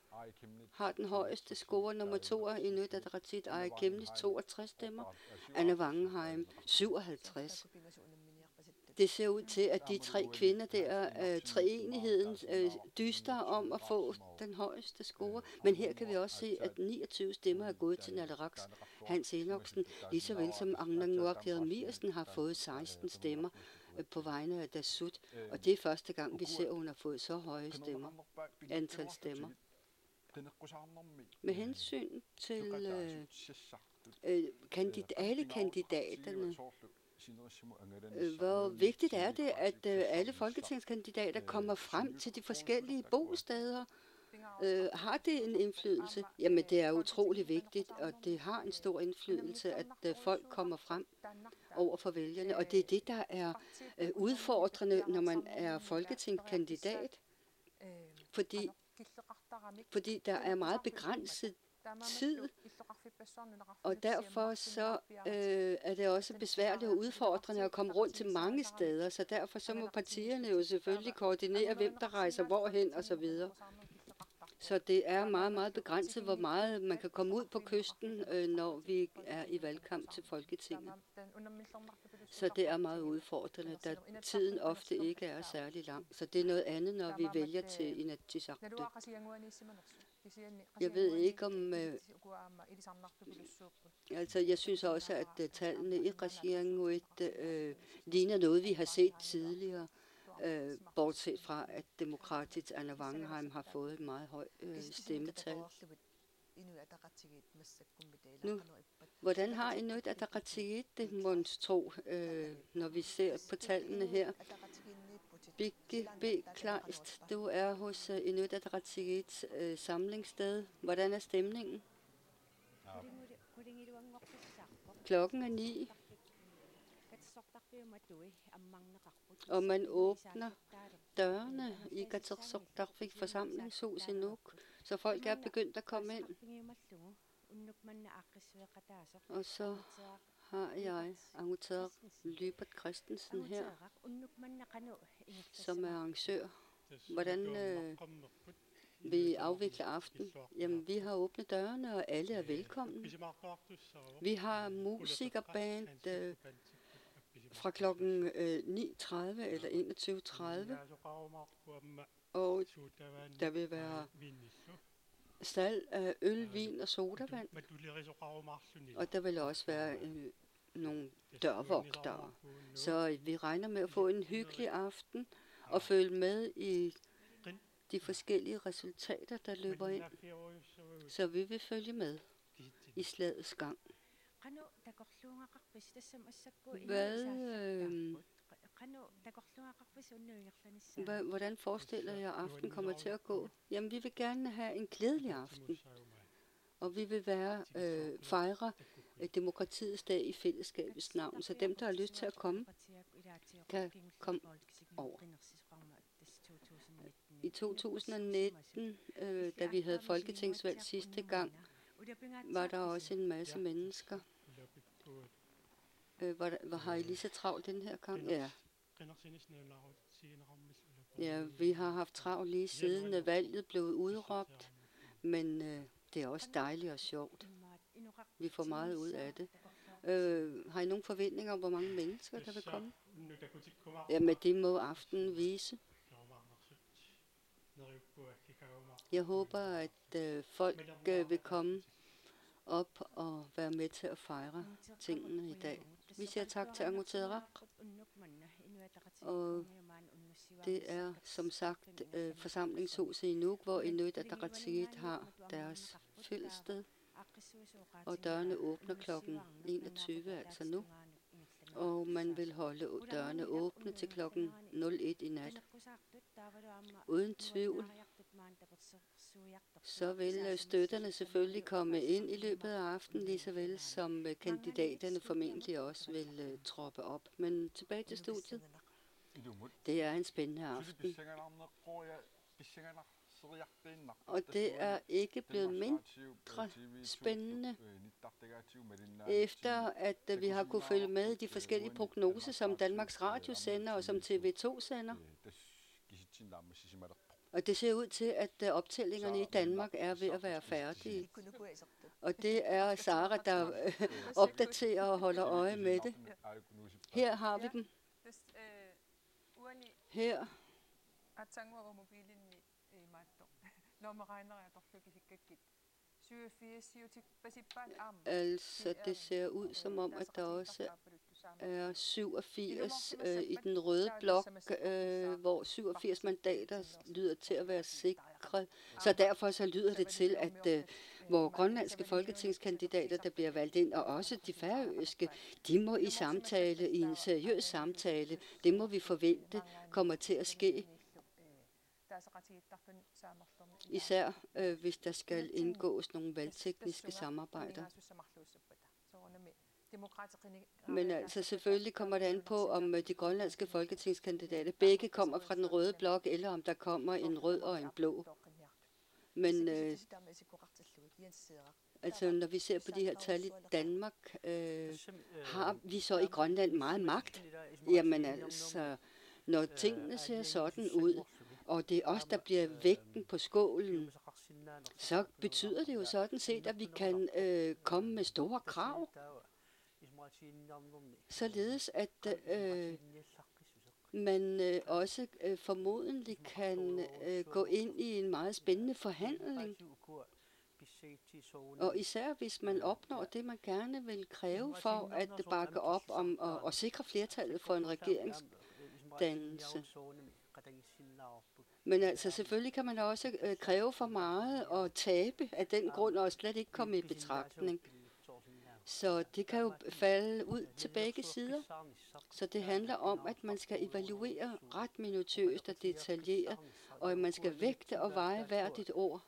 har den højeste score. Nummer 2 er Inuit Ataqatigiit Aaja Chemnitz, 62 stemmer. Anna Wangenheim, 57. Det ser ud til, at de 3 kvinder der, treenigheden, dyster om at få den højeste score. Men her kan vi også se, at 29 stemmer er gået til Naleraqs Hans Enoksen, lige så vel som Angnanguaq Jeremiassen har fået 16 stemmer på vegne af Atassut. Og det er første gang, vi ser, at hun har fået så høje antal stemmer. Med hensyn til alle kandidaterne, hvor vigtigt er det, at alle folketingskandidater kommer frem til de forskellige bosteder? Har det en indflydelse? Jamen, det er utrolig vigtigt, og det har en stor indflydelse, at folk kommer frem over for vælgerne. Og det er det, der er udfordrende, når man er folketingskandidat, fordi der er meget begrænset tid, og derfor så er det også besværligt og udfordrende at komme rundt til mange steder, så derfor så må partierne jo selvfølgelig koordinere, hvem der rejser hvorhen og så videre. Så det er meget, meget begrænset, hvor meget man kan komme ud på kysten, når vi er i valgkamp til Folketinget. Så det er meget udfordrende, da tiden ofte ikke er særlig lang. Så det er noget andet, når vi vælger til Inatsisartut. Jeg ved ikke om... jeg synes også, at tallene i Qasigiannguit ligner noget, vi har set tidligere. Bortset fra, at Demokratisk Anna Wangenheim har fået et meget højt stemmetal. Nu, hvordan har Inuit Ataqatigiit det, måns tro, når vi ser på tallene her? Birgit B. Kleist, du er hos Inuit Ataqatigiits samlingssted. Hvordan er stemningen? Klokken er 9. Og man åbner dørene i Qatarsuartarfik forsamlingshus i Nuuk, så folk er begyndt at komme ind. Og så har jeg Angutar Lybert Christensen her, som er arrangør. Hvordan vi afvikler aften? Jamen, vi har åbnet dørene, og alle er velkomne. Vi har musikerband fra klokken 9.30 eller 21.30, og der vil være salg af øl, vin og sodavand, og der vil også være nogle dørvogtere. Så vi regner med at få en hyggelig aften og følge med i de forskellige resultater, der løber ind. Så vi vil følge med i slagets gang. Hvordan forestiller jeg, at aftenen kommer til at gå? Jamen, vi vil gerne have en glædelig aften, og vi vil fejre demokratiets dag i fællesskabets navn, så dem, der har lyst til at komme, kan komme over. I 2019, da vi havde folketingsvalg sidste gang, var der også en masse mennesker. Hvor har I lige så travlt den her gang? Ja. Ja, vi har haft travlt lige siden valget blev udråbt, men det er også dejligt og sjovt. Vi får meget ud af det. Har I nogle forventninger om, hvor mange mennesker, der vil komme? Jamen, det må aftenen vise. Jeg håber, at folk vil komme op og være med til at fejre tingene i dag. Vi siger tak til Angutar, og det er som sagt forsamlingshuset i Nuuk, hvor Inuit Ataqatigiit har deres fællessted, og dørene åbner klokken 21, altså nu, og man vil holde dørene åbne til klokken 01 i nat. Uden tvivl, så vil støtterne selvfølgelig komme ind i løbet af aftenen, lige så vel som kandidaterne formentlig også vil troppe op. Men tilbage til studiet. Det er en spændende aften. Og det er ikke blevet mindre spændende, efter at vi har kunne følge med i de forskellige prognoser, som Danmarks Radio sender og som TV2 sender. Og det ser ud til, at optællingerne i Danmark er ved at være færdige. Og det er Sara, der opdaterer og holder øje med det. Her har vi dem. Her. Altså, det ser ud som om, at der også er 87 i den røde blok, hvor 87 mandater lyder til at være sikre. Så derfor så lyder det til, at hvor grønlandske folketingskandidater, der bliver valgt ind, og også de færøske, de må i samtale, i en seriøs samtale, det må vi forvente kommer til at ske. Især hvis der skal indgås nogle valgtekniske samarbejder. Men altså selvfølgelig kommer det an på, om de grønlandske folketingskandidater begge kommer fra den røde blok, eller om der kommer en rød og en blå. Men altså når vi ser på de her tal i Danmark, har vi så i Grønland meget magt? Jamen altså, når tingene ser sådan ud, og det er os, der bliver vægten på skålen, så betyder det jo sådan set, at vi kan komme med store krav, således at man også formodentlig kan gå ind i en meget spændende forhandling. Og især hvis man opnår det, man gerne vil kræve for at bakke op om og sikre flertallet for en regeringsdannelse. Men altså selvfølgelig kan man også kræve for meget og tabe af den grund og slet ikke komme i betragtning. Så det kan jo falde ud til begge sider. Så det handler om, at man skal evaluere ret minutiøst og detaljeret, og at man skal vægte og veje hvert et ord.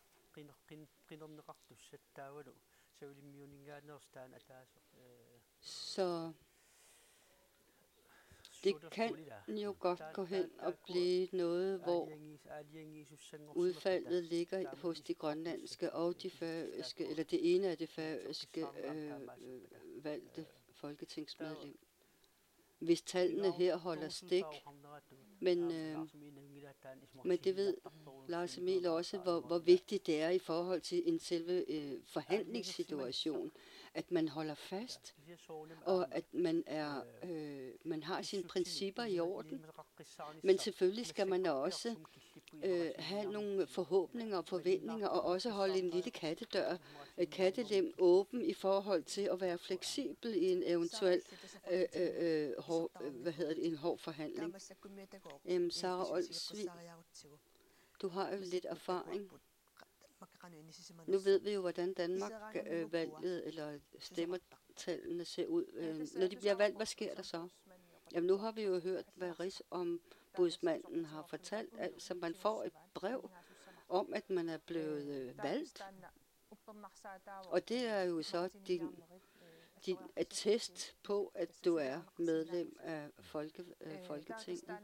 Så det kan jo godt gå hen og blive noget, hvor udfaldet ligger hos de grønlandske og de færøske, eller det ene af de færøske valgte folketingsmedlem. Hvis tallene her holder stik, men det ved Lars Emil også, hvor vigtigt det er i forhold til en selve forhandlingssituation, at man holder fast, og at man har sine principper i orden. Men selvfølgelig skal man også have nogle forhåbninger og forventninger, og også holde en lille kattelem åben i forhold til at være fleksibel i en eventuel en hård forhandling. Sara Olsvig, du har jo lidt erfaring. Nu ved vi jo, hvordan Danmark-valget eller stemmertallene ser ud. Når de bliver valgt, hvad sker der så? Jamen, nu har vi jo hørt, hvad Rigsombudsmanden har fortalt. Altså, man får et brev om, at man er blevet valgt. Og det er jo så din attest på, at du er medlem af Folketinget.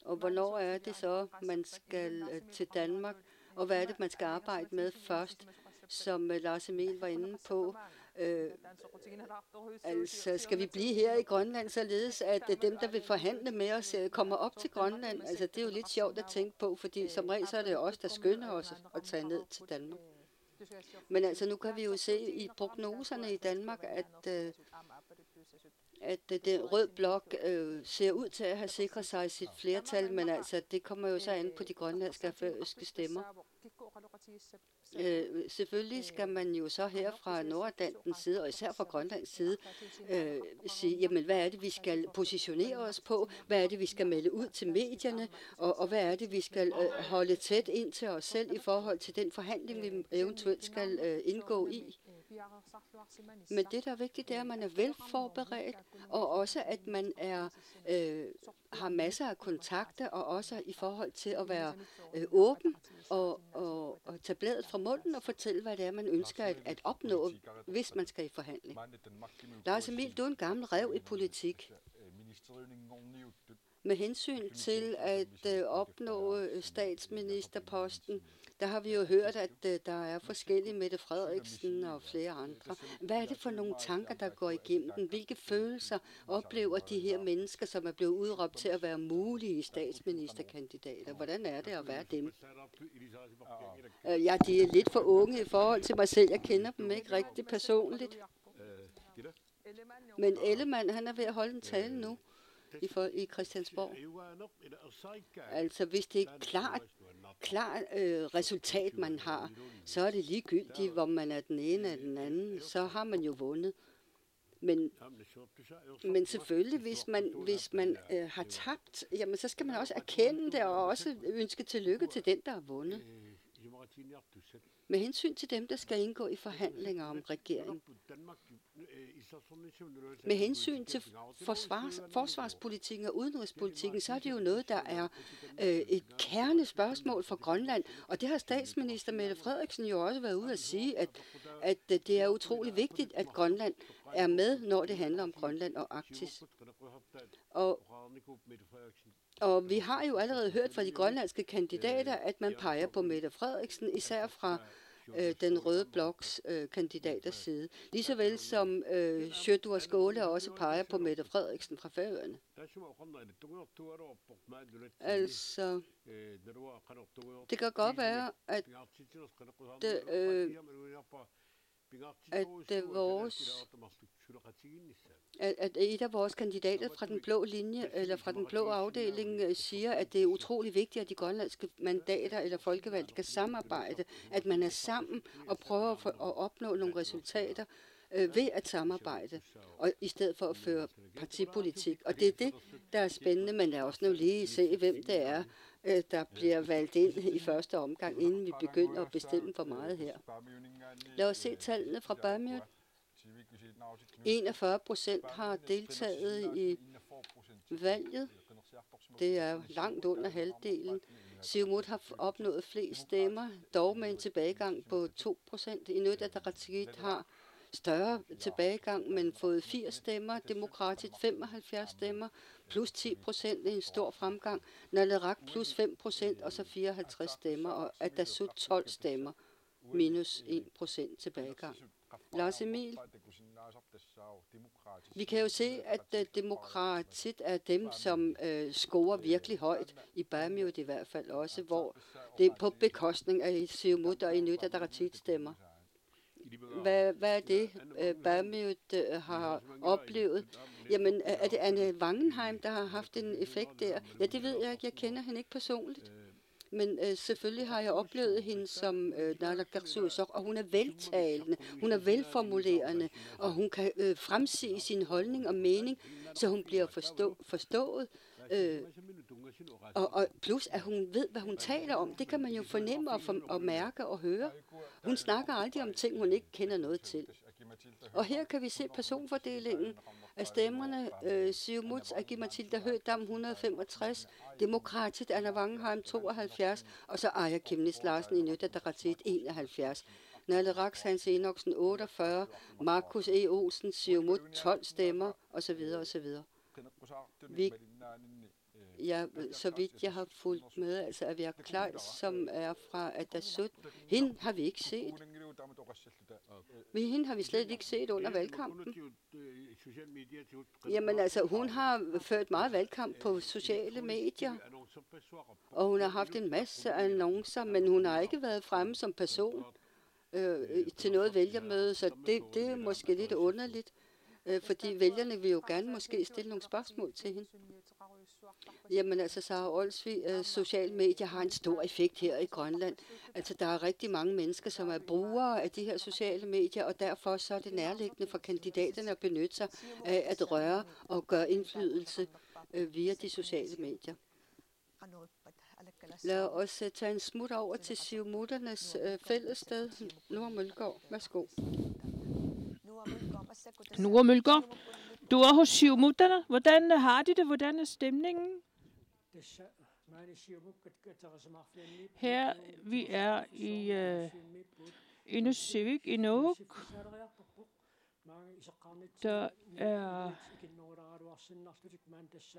Og hvornår er det så, man skal til Danmark? Og hvad er det, man skal arbejde med først, som Lars Emil var inde på? Altså, skal vi blive her i Grønland, således at dem, der vil forhandle med os, kommer op til Grønland? Altså, det er jo lidt sjovt at tænke på, fordi som regel så er det os, der skynder os at tage ned til Danmark. Men altså, nu kan vi jo se i prognoserne i Danmark, at den rød blok ser ud til at have sikret sig sit flertal, men altså, det kommer jo så an på de grønlandske og færøske stemmer. Selvfølgelig skal man jo så her fra Nordatlantens side, og især fra Grønlands side, sige, jamen hvad er det, vi skal positionere os på? Hvad er det, vi skal melde ud til medierne? Og hvad er det, vi skal holde tæt ind til os selv i forhold til den forhandling, vi eventuelt skal indgå i? Men det, der er vigtigt, det er, at man er velforberedt, og også, at man har masser af kontakter, og også i forhold til at være åben og tage bladet fra munden og fortælle, hvad det er, man ønsker at opnå, hvis man skal i forhandling. Lars Emil, du er en gammel ræv i politik. Med hensyn til at opnå statsministerposten, der har vi jo hørt, at der er forskellige Mette Frederiksen og flere andre. Hvad er det for nogle tanker, der går igennem den? Hvilke følelser oplever de her mennesker, som er blevet udråbt til at være mulige statsministerkandidater? Hvordan er det at være dem? Ja, de er lidt for unge i forhold til mig selv. Jeg kender dem ikke rigtig personligt. Men Ellemann, han er ved at holde en tale nu i Christiansborg. Altså, hvis det er et klart resultat, man har, så er det ligegyldigt, hvor man er den ene eller den anden. Så har man jo vundet. Men selvfølgelig, hvis man har tabt, jamen så skal man også erkende det og også ønske tillykke til den, der har vundet. Med hensyn til dem, der skal indgå i forhandlinger om regeringen. Med hensyn til forsvarspolitikken og udenrigspolitikken, så er det jo noget, der er et kernespørgsmål for Grønland. Og det har statsminister Mette Frederiksen jo også været ude at sige, at det er utrolig vigtigt, at Grønland er med, når det handler om Grønland og Arktis. Og vi har jo allerede hørt fra de grønlandske kandidater, at man peger på Mette Frederiksen, især fra den røde bloks kandidaters side. Ligesåvel som Sjøtur Skåle også peger på Mette Frederiksen fra Færøerne. Altså, det kan godt være, at et af vores kandidater fra den blå linje eller fra den blå afdeling siger, at det er utrolig vigtigt, at de grønlandske mandater eller folkevalgte kan samarbejde, at man er sammen og prøver at opnå nogle resultater ved at samarbejde, og i stedet for at føre partipolitik. Og det er det, der er spændende, men lad os nu lige se, hvem det er, der bliver valgt ind i første omgang, inden vi begynder at bestemme for meget her. Lad os se tallene fra Bamyot. 41% har deltaget i valget. Det er langt under halvdelen. Siumut har opnået flest stemmer, dog med en tilbagegang på 2%. Inuit Ataqatigiit har større tilbagegang, men fået 80 stemmer. Demokratisk 75 stemmer, plus 10%, en stor fremgang. Naleraq plus 5%, og så 54 stemmer, og Atassut 12 stemmer, minus 1% tilbagegang. Lars Emil, vi kan jo se, at demokratiet er dem, som scorer virkelig højt, i Bamyot i hvert fald også, hvor det er på bekostning af Siumut og Inuit Ataqatigiit stemmer. Hvad er det, Bamyot har oplevet? Jamen, er det Anne Wangenheim, der har haft en effekt der? Ja, det ved jeg ikke. Jeg kender hende ikke personligt. Men selvfølgelig har jeg oplevet hende som naalakkersuisoq, og hun er veltalende, hun er velformulerende, og hun kan fremsige sin holdning og mening, så hun bliver forstået. Og plus, at hun ved, hvad hun taler om. Det kan man jo fornemme og mærke og høre. Hun snakker aldrig om ting, hun ikke kender noget til. Og her kan vi se personfordelingen af stemmerne. Siumuts Aki-Matilda Høgh-Dam 165, Demokratiet Anna Wangenheim 72, og så Aaja Chemnitz Larsen Inuit Ataqatigiit 71. Naleraq Hans Enoksen 48, Markus E. Olsen Siumut 12 stemmer, osv. osv. Så vidt jeg har fulgt med, altså Avia Kleis, som er fra Atassut, hende har vi ikke set. Men hende har vi slet ikke set under valgkampen. Jamen altså, hun har ført meget valgkamp på sociale medier, og hun har haft en masse annoncer, men hun har ikke været fremme som person til noget vælgermøde, så det er måske lidt underligt, fordi vælgerne vil jo gerne måske stille nogle spørgsmål til hende. Jamen altså, Sara Olsvig, sociale medier har en stor effekt her i Grønland. Altså, der er rigtig mange mennesker, som er brugere af de her sociale medier, og derfor så er det nærliggende for kandidaterne at benytte sig af at røre og gøre indflydelse via de sociale medier. Lad os tage en smut over til Siumutternes fællessted. Noah Mølgaard, værsgo. Noah Mølgaard, du er hos Siumutterne. Hvordan har de det? Hvordan er stemningen? Her vi er i Inusivik i Nuuk. Der er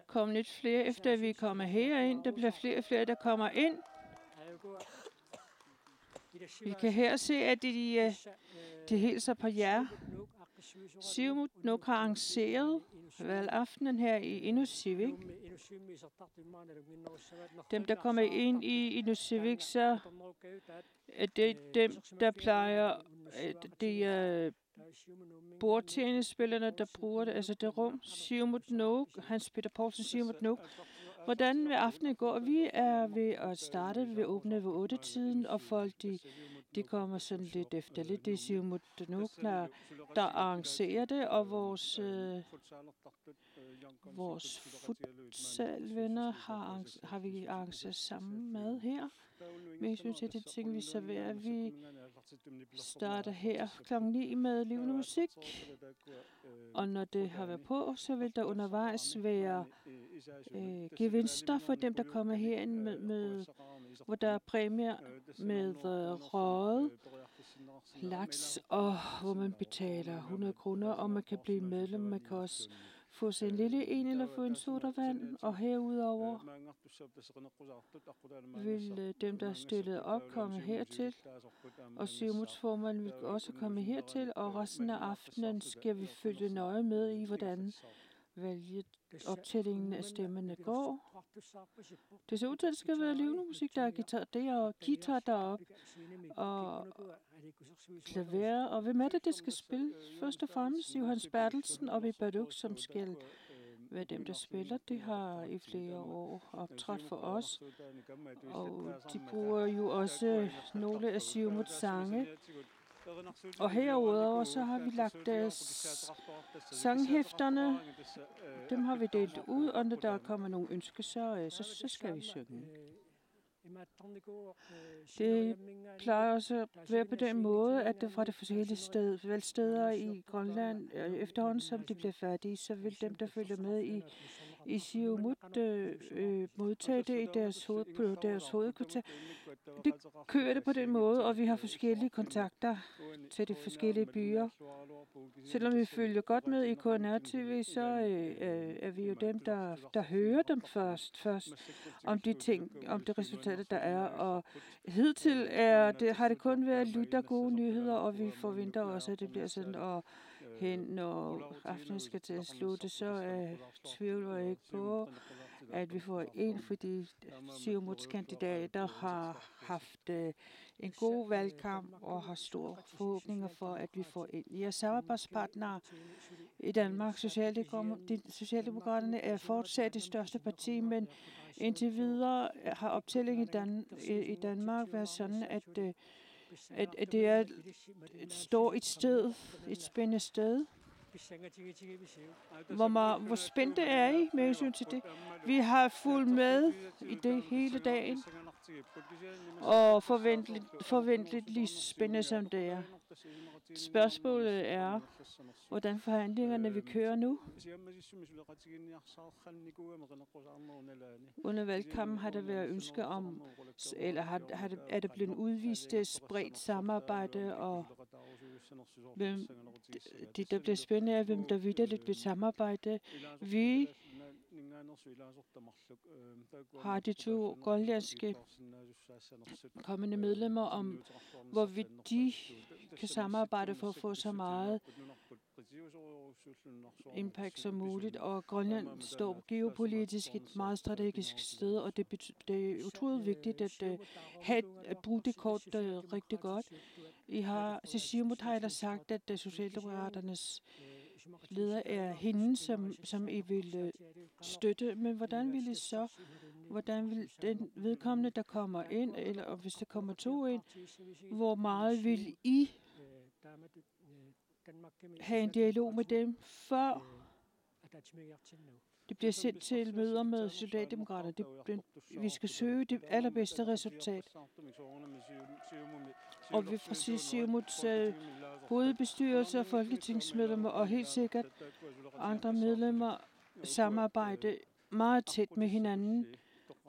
kommet lidt flere, efter vi kommer herind. Der bliver flere og flere, der kommer ind. Vi kan her se, at de hilser på jer. Siumut Nuuk har arrangeret valgaftenen her i Inusivik. Dem, der kommer ind i Inusivik, så er det dem, der plejer, det er bordtennisspillerne, der bruger det, altså det rum. Siumut Nuuk, Hans Peter Poulsen, Siumut Nuuk. Hvordan vil aftenen gå? Vi er ved at starte, vi åbner ved 8-tiden, og folk de De kommer sådan lidt efter lidt. Det er Siumut Nuuknar, der arrangerer det, og vores futsalvenner har vi arrangeret sammen med her. Men jeg synes, at det ting, vi serverer, vi starter her kl. 9 med levende musik. Og når det har været på, så vil der undervejs være gevinster for dem, der kommer herind med hvor der er præmier med røget laks, og hvor man betaler 100 kroner, og man kan blive medlem. Man kan også få sig en lille en eller få en sodavand, og herudover vil dem, der er stillet op, komme hertil, og Siumuts-formanden vil også komme hertil, og resten af aftenen skal vi følge nøje med i, hvordan optællingen af stemmerne går. Det ser ud til, at det skal være levende musik, der er guitar deroppe, og klaver. Og hvem er det skal spille? Først og fremmest Johannes Bertelsen og Vibaduk, som skal være dem, der spiller. Det har i flere år optrådt for os, og de bruger jo også nogle af Siumuts sange. Og herudover så har vi lagt sanghæfterne, dem har vi delt ud, og når der kommer nogle ønsker, så skal vi synge. Det plejer også at være på den måde, at det fra de forskellige steder i Grønland, efterhånden som de bliver færdige, så vil dem, der følger med i Siumut, modtage det i på deres hovedkvarter. Det kører det på den måde, og vi har forskellige kontakter til de forskellige byer. Selvom vi følger godt med i KNR-TV, så er vi jo dem, der hører dem først om de ting, om det resultater, der er. Og hidtil har det kun været lytter gode nyheder, og vi forventer også, at det bliver sådan, og når aftenen skal til at slutte, så tvivler jeg ikke på, at vi får en, fordi Siumuts kandidater har haft en god valgkamp og har store forhåbninger for, at vi får ind. I samarbejdspartnere i Danmark, Socialdemokraterne er fortsat det største parti, men indtil videre har optællingen i Danmark været sådan, at det står et spændende sted. Hvor spændt det er I med hensyn til det? Vi har fulgt med i det hele dagen, og forventeligt lige så spændende som det er. Spørgsmålet er, hvordan forhandlingerne vil køre nu. Under valgkampen har der været ønske om, eller er der blevet udvist spredt samarbejde, og det der bliver spændende er, hvem der vitterligt vil samarbejde. Vi har de to grønlandske kommende medlemmer om, hvorvidt de kan samarbejde for at få så meget impact som muligt, og Grønland står geopolitisk et meget strategisk sted, og det er utroligt vigtigt at bruge det kort rigtig godt. Siumut har ellers sagt, at Socialdemokraternes leder er hende, som I vil støtte, men hvordan vil den vedkommende, der kommer ind, eller hvis der kommer to ind, hvor meget vil I have en dialog med dem, før det bliver sendt til møder med Socialdemokrater? Vi skal søge det allerbedste resultat. Og vi fra Siumuts hovedbestyrelse og folketingsmedlemmer, og helt sikkert andre medlemmer, samarbejde meget tæt med hinanden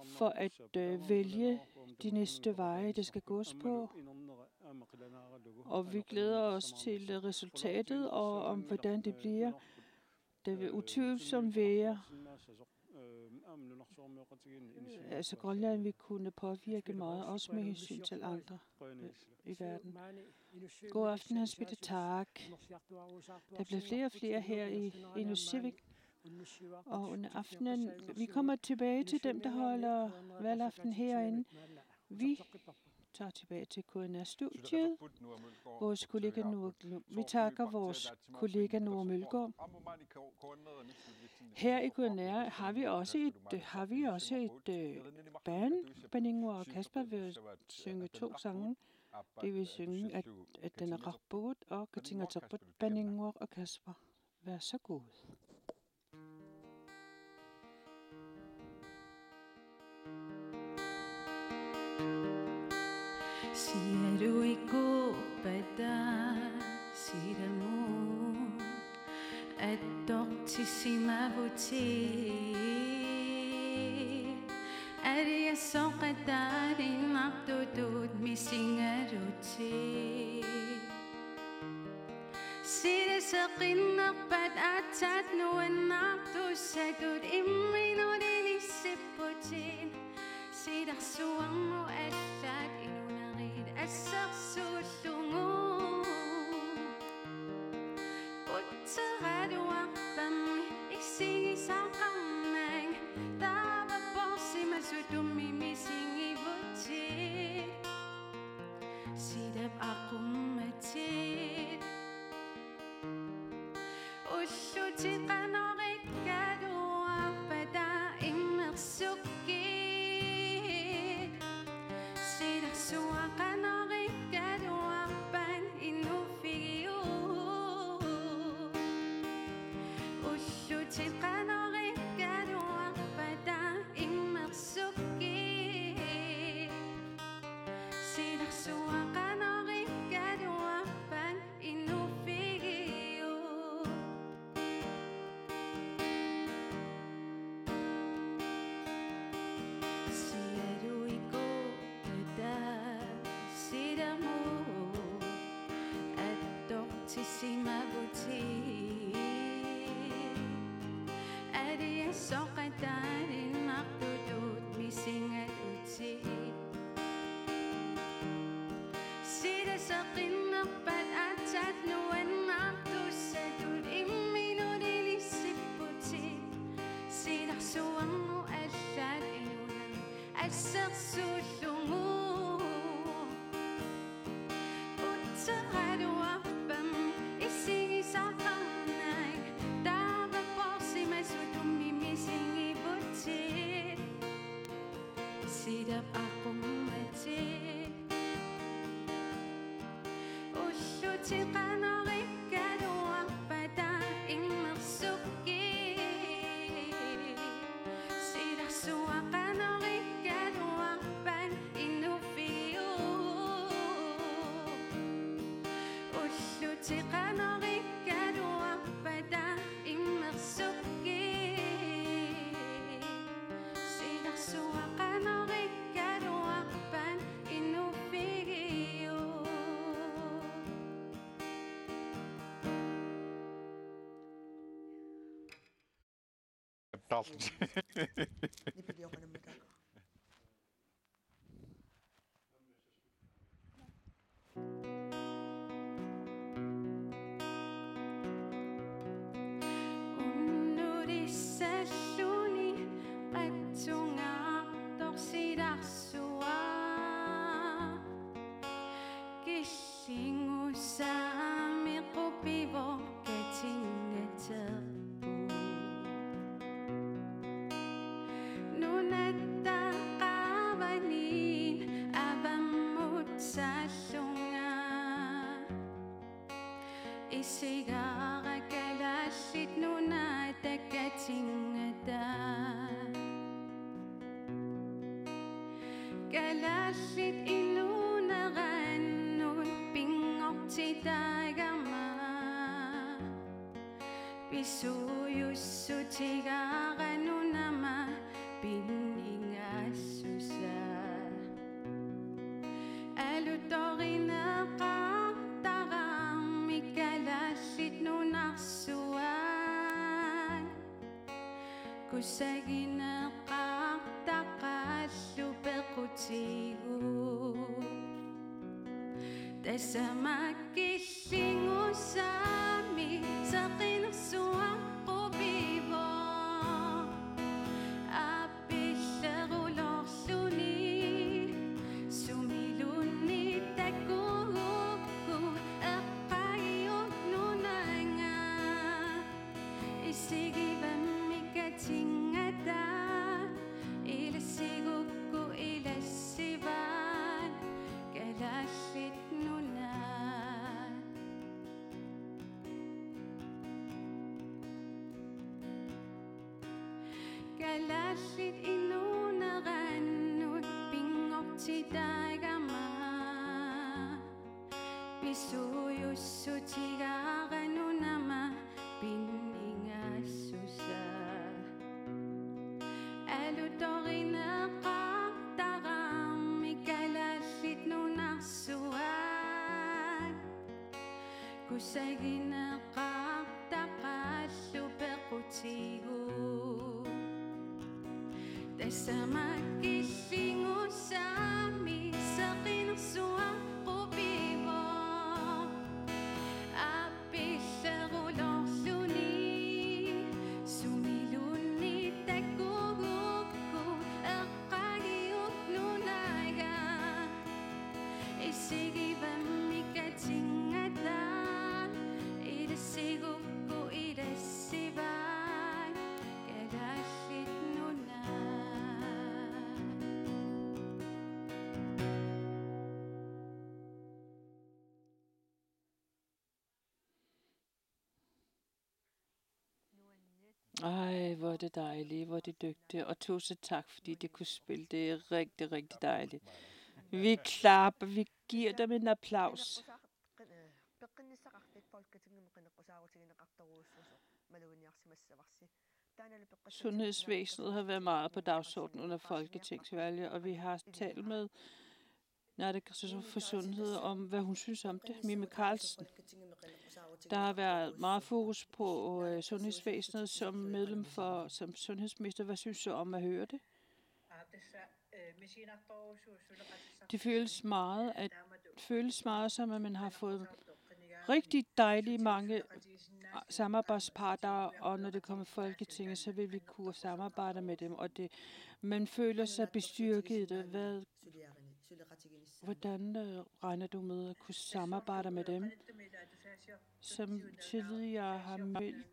for at vælge de næste veje, det skal gås på. Og vi glæder os til resultatet, og om hvordan det bliver. Det vil utvivlsomt være. Altså Grønland vil kunne påvirke meget, også med hensyn til andre i verden. God aften, Hans Peter. Tak. Der bliver flere og flere her i Inussivik. Og under aftenen, vi kommer tilbage til dem, der holder valgaften herinde. Vi tager tilbage til KNR-studiet. Vi takker vores kollega Noah Mølgaard. Her i KNR har vi også et band. Beningua og Kasper vil synge 2 sange. Det vil synge, at den er rapport og katinga taput baningor og Kasper. Vær så god. Siger du i går bada siger mo at dortissima vote er jeg så qadar naqdud misingaruti sida saqinna bad atat no naqdu sadud imminur lissiputin sida suango ashat السرسوشمو بوترادو أقبم إسيني ساقمناي دابا بوسي مسودومي ميسيني بوتي سيدب أقومتي وشوتي قنوري كادو أبدا إمرسوكي سيدب سواقا Sima buti Adi soqatarin maqdudut misingat uti Sida saqinnak bad atat nuan naqdu sadud imminur lissiputi Sida suangu ashad inunan asaqsullungu Utaradu aqbam Isingi saqamnay Daba borsi masudumi misingi buti Sidab aqummati Ushuti qanorikadu aqbada immersuki Sidah suwa qanorikadu aqban inufiu Ushuti qanorikadu aqbada immersuki Sidah suwa qanorikadu aqban inufiu Unnurissalluni qattungaqtorsidarsua Kissingusaami qupivo katingaterpu Nunattaqavanin avamutsallunga Isigara kalallit nunatakatingata Kalallit inunarannun pingortitagama Pisuyussutigaranunama piningassusa Alutorinaqartarami kalallit nunarsuan Kusaginaqartaqallupequtigu Tasamakillingusami saqinassuan qubivo Apillerulorluni sumiluni takuku eqqayut nunanga Isigivammi katingata Ilasigukku ilassivan Kalallit Mikalassit inunaranut pingortitagama Pisuyussutigaranunama piningassusa Alutorineqartaram mikalassit nunarsuat Kusagineqartaqallupequtigu Tassamakissingussami saqinersuaqqupivo Appillerulorluni sumilunni takkugukku eqqagiuqnunaga Issigivammikatingata Idasigukku idassivai Kalallitnuna Ej, hvor er det dejligt, hvor er det dygtigt. Og tusind tak, fordi det kunne spille. Det er rigtig, rigtig dejligt. Vi klapper, vi giver dem en applaus. Sundhedsvæsenet har været meget på dagsordenen under folketingsvalget, og vi har talt med naalakkersuisut for sundhed om, hvad hun synes om det. Mimi Karlsen. Der har været meget fokus på sundhedsvæsenet som medlem som sundhedsminister. Hvad synes du om at høre det? Det føles meget som, at man har fået rigtig dejlige mange samarbejdspartnere, og når det kommer til Folketinget, så vil vi kunne samarbejde med dem, og man føler sig bestyrket i det. Hvordan regner du med at kunne samarbejde med dem? Som tidligere har meldt,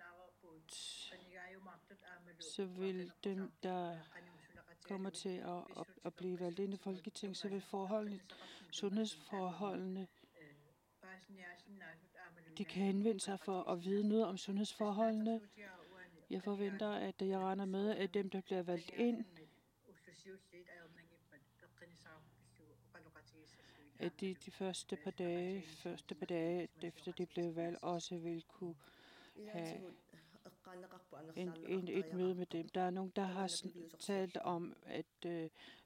så vil dem, der kommer til at blive valgt ind i Folketinget, så vil sundhedsforholdene, de kan henvende sig for at vide noget om sundhedsforholdene. Jeg forventer, at jeg regner med, at dem, der bliver valgt ind, at de første par dage efter de blev valgt, også vil kunne have et møde med dem. Der er nogen, der har talt om, at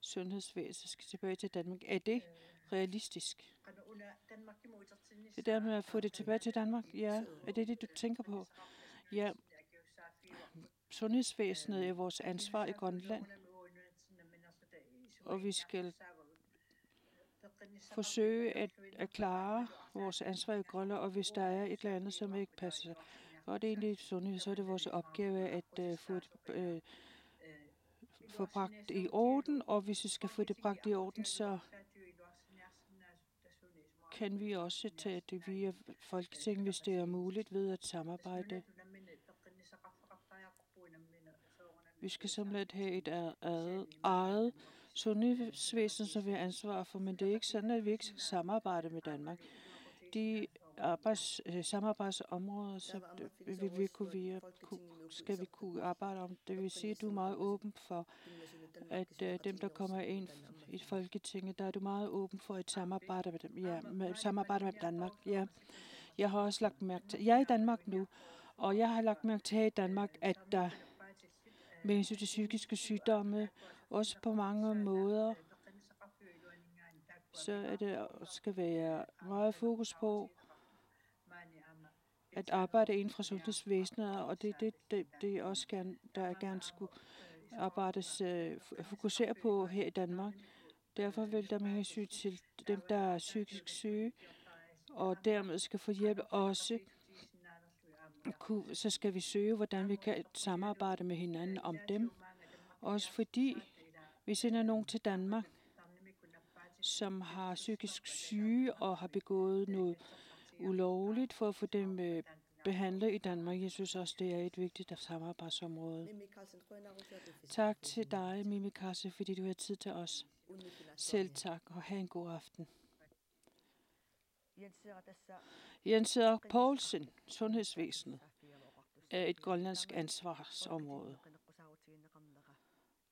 sundhedsvæsenet skal tilbage til Danmark. Er det realistisk? Det der med at få det tilbage til Danmark? Ja. Er det, du tænker på? Ja. Sundhedsvæsenet er vores ansvar i Grønland, og vi skal forsøge at klare vores ansvar i Grønland, og hvis der er et eller andet, som ikke passer, og det er egentlig sundhed, så er det vores opgave at få bragt i orden, og hvis vi skal få det bragt i orden, så kan vi også tage det via Folketinget, hvis det er muligt, ved at samarbejde. Vi skal simpelthen have et eget sundhedsvæsen, som vi har ansvar for, men det er ikke sådan, at vi ikke skal samarbejde med Danmark. De samarbejdsområder, som skal vi kunne arbejde om. Det vil sige, at du er meget åben for, at dem, der kommer ind i Folketinget, der er du meget åben for et samarbejde med dem. Ja, samarbejde med Danmark. Ja. Jeg har også lagt mærke til, jeg er i Danmark nu, og jeg har lagt mærke til her i Danmark, at der med hensyn til psykiske sygdomme, også på mange måder, så er det skal være meget fokus på at arbejde inden for sundhedsvæsenet, og det er også gerne skulle arbejdes fokusere på her i Danmark. Derfor vil der med hensyn til dem, der er psykisk syge, og dermed skal få hjælp også, så skal vi søge, hvordan vi kan samarbejde med hinanden om dem. Også fordi vi sender nogen til Danmark, som har psykisk syge og har begået noget ulovligt for at få dem behandlet i Danmark. Jeg synes også, det er et vigtigt samarbejdsområde. Tak til dig, Mimi Karlsen, fordi du har tid til os. Selv tak, og have en god aften. Jens Erik Poulsen, sundhedsvæsenet, er et grønlandsk ansvarsområde.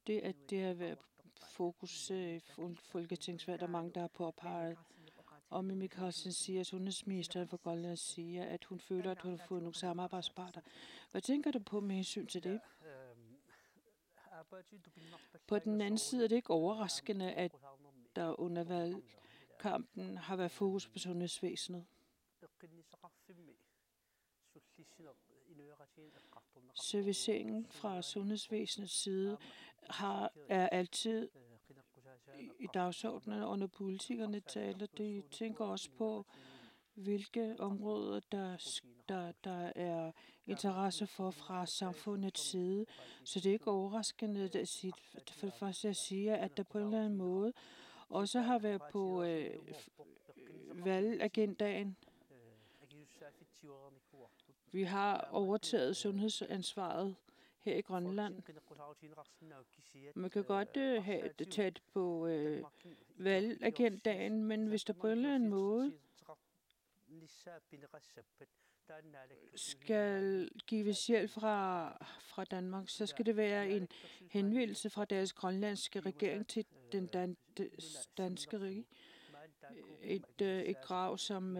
det har været fokus i folketingsvalg, der er mange, der har påpeget. Og Mimi Carlsen siger, at sundhedsministeren for Grønland siger, at hun føler, at hun har fået nogle samarbejdspartner. Hvad tænker du på med hensyn til det? På den anden side er det ikke overraskende, at der under valgkampen har været fokus på sundhedsvæsenet. Serviceringen fra sundhedsvæsenets side er altid i dagsordenen, og når politikerne taler, de tænker også på, hvilke områder der er interesse for fra samfundets side. Så det er ikke overraskende at sige, for det første at sige, at der på en eller anden måde også har været på valgagendaen. Vi har overtaget sundhedsansvaret her i Grønland. Man kan godt have det tæt på valgagendaen, men hvis der på en eller anden måde skal gives hjælp fra Danmark, så skal det være en henvendelse fra deres grønlandske regering til den danske regering. Et krav, som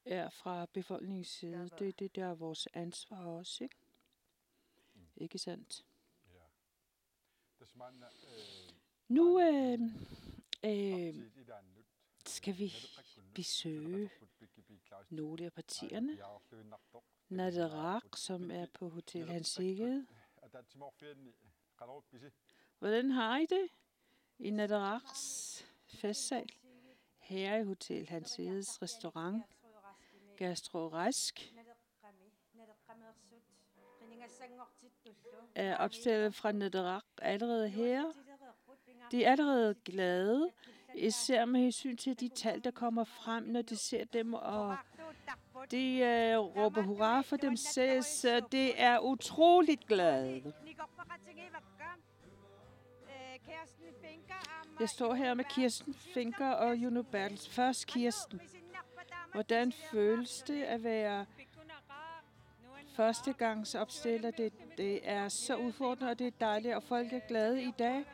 er fra befolkningens side. Det der er vores ansvar også, ikke? Ikke sandt? Nu skal vi besøge nogle af partierne. Naderak, som er på Hotel Hansigget. Hvordan har I det i Naderaks festsal? Her i Hotel Hansiggets restaurant. Gastro Rask er opstillet fra Naderak allerede her. De er allerede glade, især med hensyn til de tal, der kommer frem, når de ser dem, og de råber hurra for dem selv, så det er utroligt glade. Jeg står her med Kirsten Finker og Juno Bertels. Først Kirsten. Hvordan føles det at være førstegangsopstiller? Det er så udfordrende, og det er dejligt, og folk er glade i dag,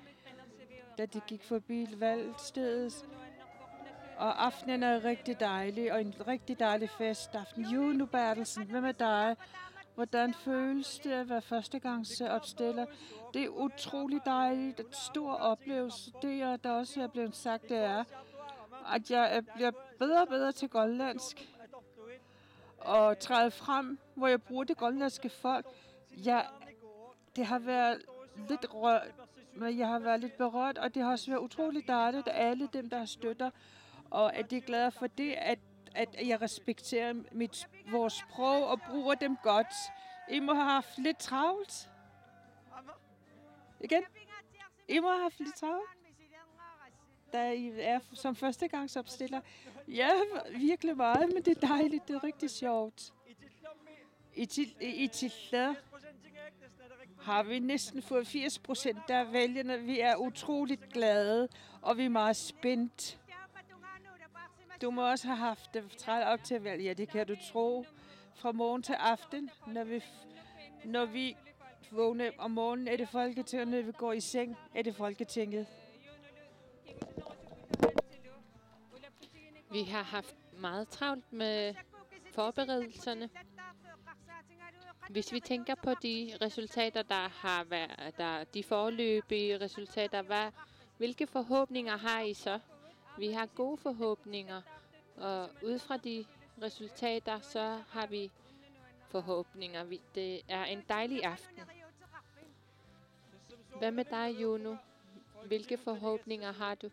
da de gik forbi valgstedet. Og aftenen er rigtig dejlig, og en rigtig dejlig festaften. Juno Bertelsen, hvem er dig? Hvordan føles det at være førstegangsopstiller? Det er utrolig dejligt, en stor oplevelse. Det, der også er blevet sagt, det er, at jeg bliver bedre og bedre til grønlandsk. Og træde frem, hvor jeg bruger det grønlandske folk. Det har været lidt rørt, men jeg har været lidt berørt, og det har også været utroligt dejligt, at alle dem, der støtter, og at de er glade for det, at jeg respekterer vores sprog og bruger dem godt. I må have haft lidt travlt. Igen? I må have haft lidt travlt, da I er som førstegangsopstiller. Ja, virkelig meget, men det er dejligt. Det er rigtig sjovt. I Tilda har vi næsten fået 80% af vælgerne. Vi er utroligt glade, og vi er meget spændt. Du må også have haft det træt op til valg. Ja, det kan du tro. Fra morgen til aften, når vi vågner om morgenen, er det Folketinget. Når vi går i seng, er det Folketinget. Vi har haft meget travlt med forberedelserne. Hvis vi tænker på de resultater, der har været, de foreløbige resultater, hvilke forhåbninger har I så? Vi har gode forhåbninger, og ud fra de resultater, så har vi forhåbninger. Det er en dejlig aften. Hvad med dig, Juno? Hvilke forhåbninger har du?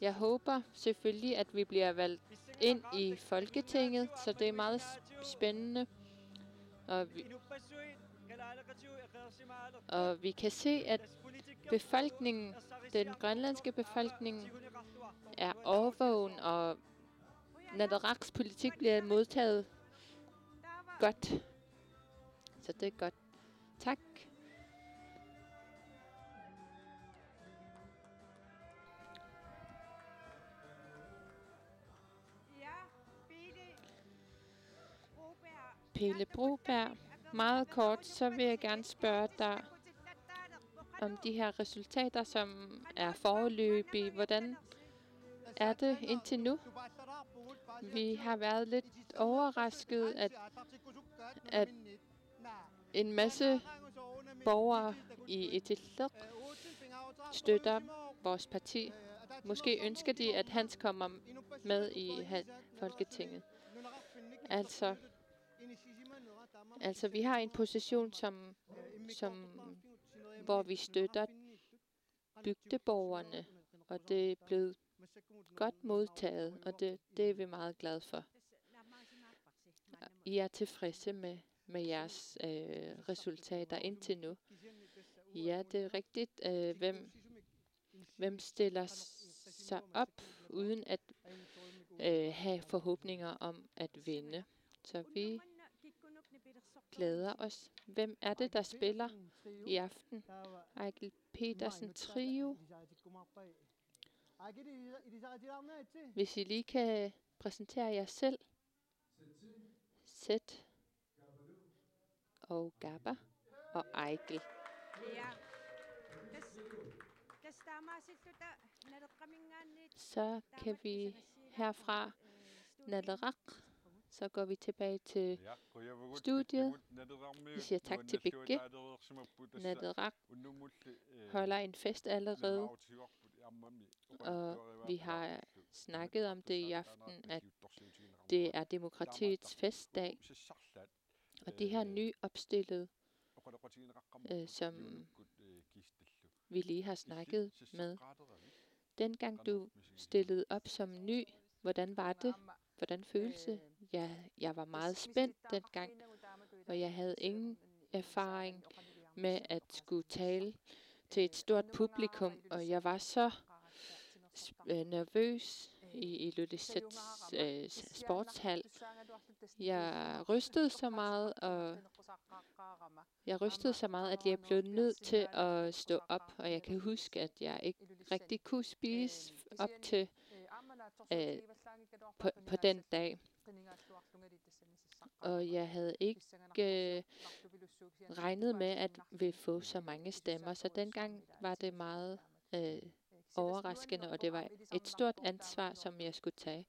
Jeg håber selvfølgelig, at vi bliver valgt ind i Folketinget, så det er meget spændende. Og vi kan se, at befolkningen, den grønlandske befolkning, er overvågen, og Naderaks politik bliver modtaget godt. Så det er godt. Tak. Pelle Broberg, meget kort, så vil jeg gerne spørge dig, om de her resultater, som er foreløbige. Hvordan er det indtil nu? Vi har været lidt overrasket, at en masse borgere i Itilleq støtter vores parti. Måske ønsker de, at Hans kommer med i Folketinget. Altså, vi har en position, hvor vi støtter bygdeborgerne, og det er blevet godt modtaget, og det er vi meget glade for. I er tilfredse med jeres resultater indtil nu. Ja, det er rigtigt. Hvem stiller sig op uden at have forhåbninger om at vinde? Så vi glæder os. Hvem er det, der spiller i aften? Eigil Petersen Trio. Hvis I lige kan præsentere jer selv. Sæt og Gabba og Eigil. Så kan vi herfra Naleraq. Så går vi tilbage til studiet. Vi siger tak til Begge. Naleraq holder en fest allerede. Og vi har snakket om det i aften, at det er demokratiets festdag. Og de her nyopstillede, som vi lige har snakket med. Dengang du stillede op som ny, hvordan var det? Hvordan føltes det? Jeg var meget spændt dengang, og jeg havde ingen erfaring med at skulle tale til et stort publikum, og jeg var så nervøs i Ilulissats sportshal. Jeg rystede så meget, at jeg blev nødt til at stå op, og jeg kan huske, at jeg ikke rigtig kunne spise op til på den dag. Og jeg havde ikke regnet med at vi få så mange stemmer, så dengang var det meget overraskende, og det var et stort ansvar, som jeg skulle tage.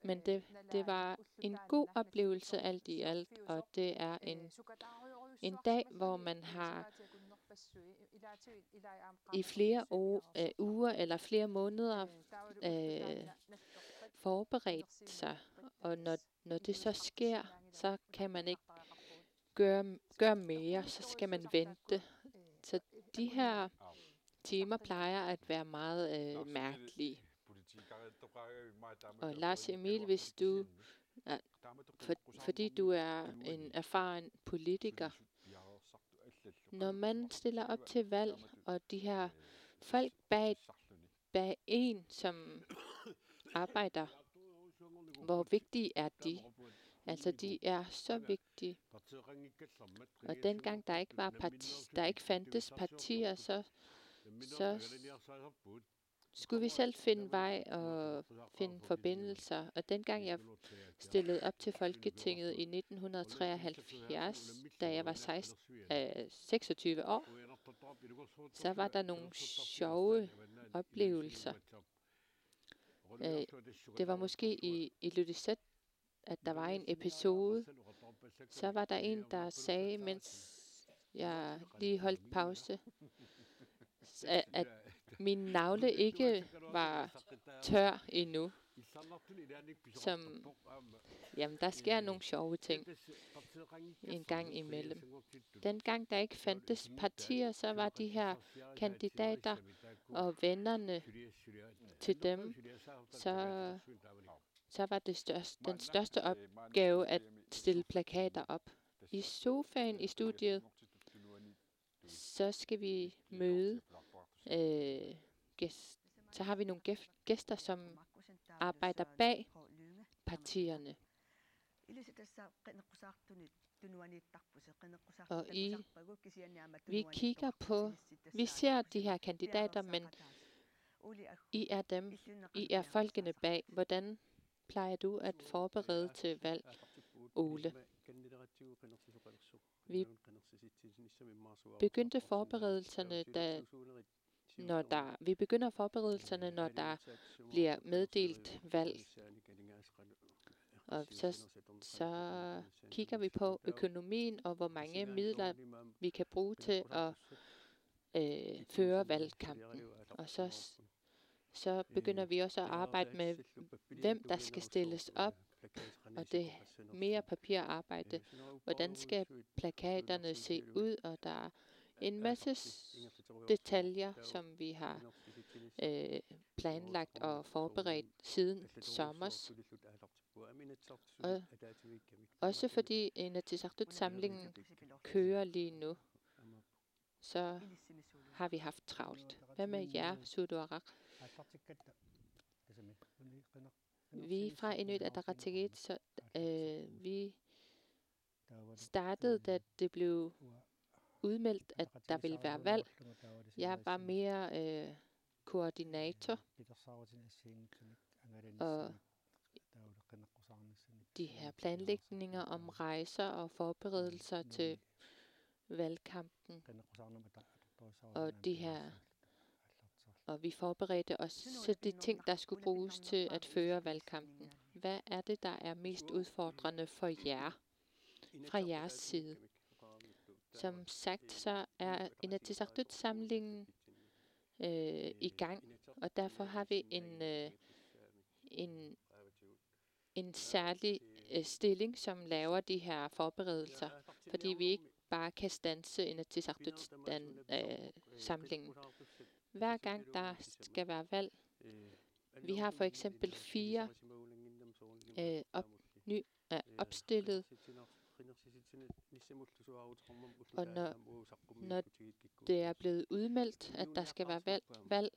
Men det var en god oplevelse alt i alt, og det er en dag, hvor man har i flere uger eller flere måneder forberedt sig, og når det så sker, så kan man ikke gøre mere, så skal man vente. Så de her timer plejer at være meget mærkelige. Og Lars Emil, hvis du, fordi du er en erfaren politiker, når man stiller op til valg, og de her folk bag en, som arbejder, hvor vigtige er de? Altså, de er så vigtige. Og dengang der ikke fandtes partier, så skulle vi selv finde vej og finde forbindelser. Og dengang jeg stillede op til Folketinget i 1973, da jeg var 26 år, så var der nogle sjove oplevelser. Det var måske i Ilulissat, at der var en episode. Så var der en, der sagde, mens jeg lige holdt pause, at min navle ikke var tør endnu. Jamen, der sker nogle sjove ting en gang imellem. Dengang der ikke fandtes partier, så var de her kandidater og vennerne til dem, så var den største opgave at stille plakater op. I sofaen i studiet, så skal vi møde så har vi nogle gæster, som arbejder bag partierne. Og vi ser de her kandidater, men I er folkene bag. Hvordan plejer du at forberede til valg, Ole? Vi begyndte forberedelserne, vi begynder forberedelserne, når der bliver meddelt valg. Og så kigger vi på økonomien og hvor mange midler vi kan bruge til at føre valgkampen. Og så begynder vi også at arbejde med, hvem der skal stilles op, og det er mere papirarbejde. Hvordan skal plakaterne se ud, og der er en masse detaljer, som vi har planlagt og forberedt siden sommers. Og også fordi Inatsisartut-samlingen kører lige nu, så har vi haft travlt. Hvad med jer, Suduarak? Vi fra Inuit Ataqatigiit, så vi startede, da det blev udmeldt, at der ville være valg. Jeg var mere koordinator, og de her planlægninger om rejser og forberedelser til valgkampen, og vi forberedte også de ting, der skulle bruges til at føre valgkampen. Hvad er det, der er mest udfordrende for jer, fra jeres side? Som sagt, så er Inatsisartut-samlingen i gang, og derfor har vi en særlig stilling, som laver de her forberedelser, fordi vi ikke bare kan standse Inatsisartut-samlingen. Hver gang der skal være valg, vi har for eksempel 4 opstillet, og når det er blevet udmeldt, at der skal være valg,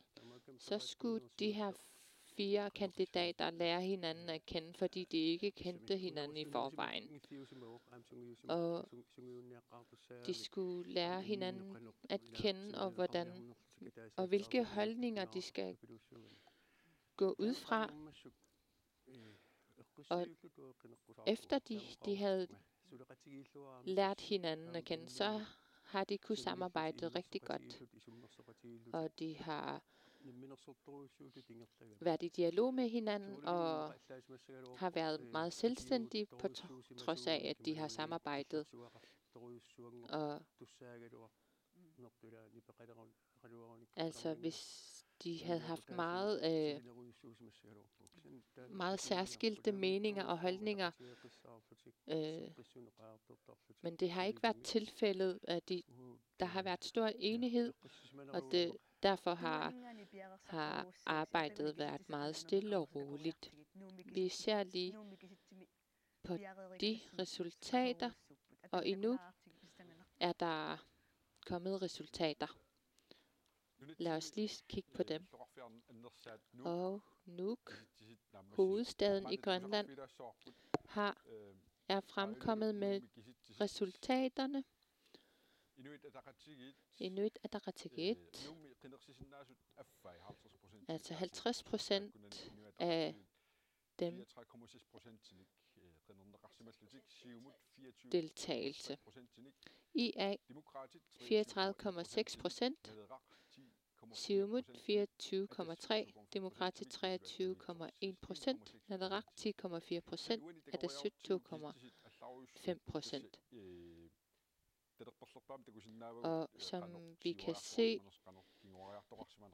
så skulle de her 4 kandidater lære hinanden at kende, fordi de ikke kendte hinanden i forvejen. Og de skulle lære hinanden at kende, og hvilke holdninger de skal gå ud fra. Og efter de havde lært hinanden at kende, så har de kunnet samarbejde rigtig godt. Og de har været i dialog med hinanden og har været meget selvstændige på trods af, at de har samarbejdet. Og altså hvis de havde haft meget særskilte meninger og holdninger, men det har ikke været tilfældet, at der har været stor enighed, og derfor har arbejdet været meget stille og roligt. Vi ser lige på de resultater, og endnu er der kommet resultater. Lad os lige kigge på dem. Og Nuuk, hovedstaden i Grønland, er fremkommet med resultaterne. Inuit Ataqatigiit, altså 50% af dem deltagelse. IA 34,6%, Siumut 24,3%, Demokrati 23,1%, Naleraq 10,4%, Atassut 2,5%. Og som vi kan se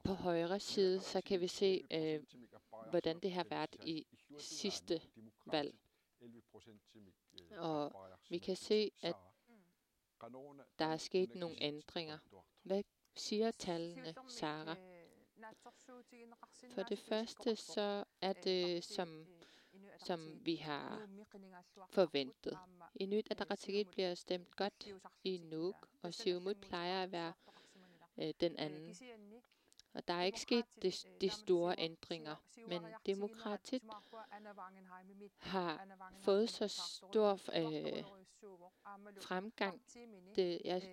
på højre side, så kan vi se, hvordan det har været i sidste valg. Og vi kan se, at der er sket nogle ændringer. Hvad siger tallene, Sara? For det første, så er det, som vi har forventet. Inuit Ataqatigiit bliver stemt godt i Nuuk, og Siumut plejer at være den anden. Og der er ikke sket de store ændringer, men Demokratiet har fået så stor fremgang.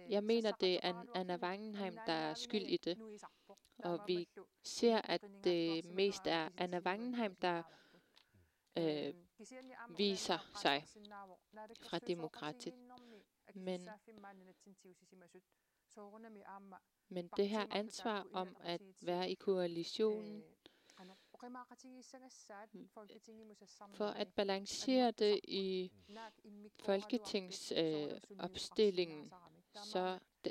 Jeg mener, det er Anna Wangenheim, der er skyld i det. Og vi ser, at det mest er Anna Wangenheim, der viser sig fra demokratiet. Men det her ansvar om at være i koalitionen, for at balancere det i folketingsopstillingen,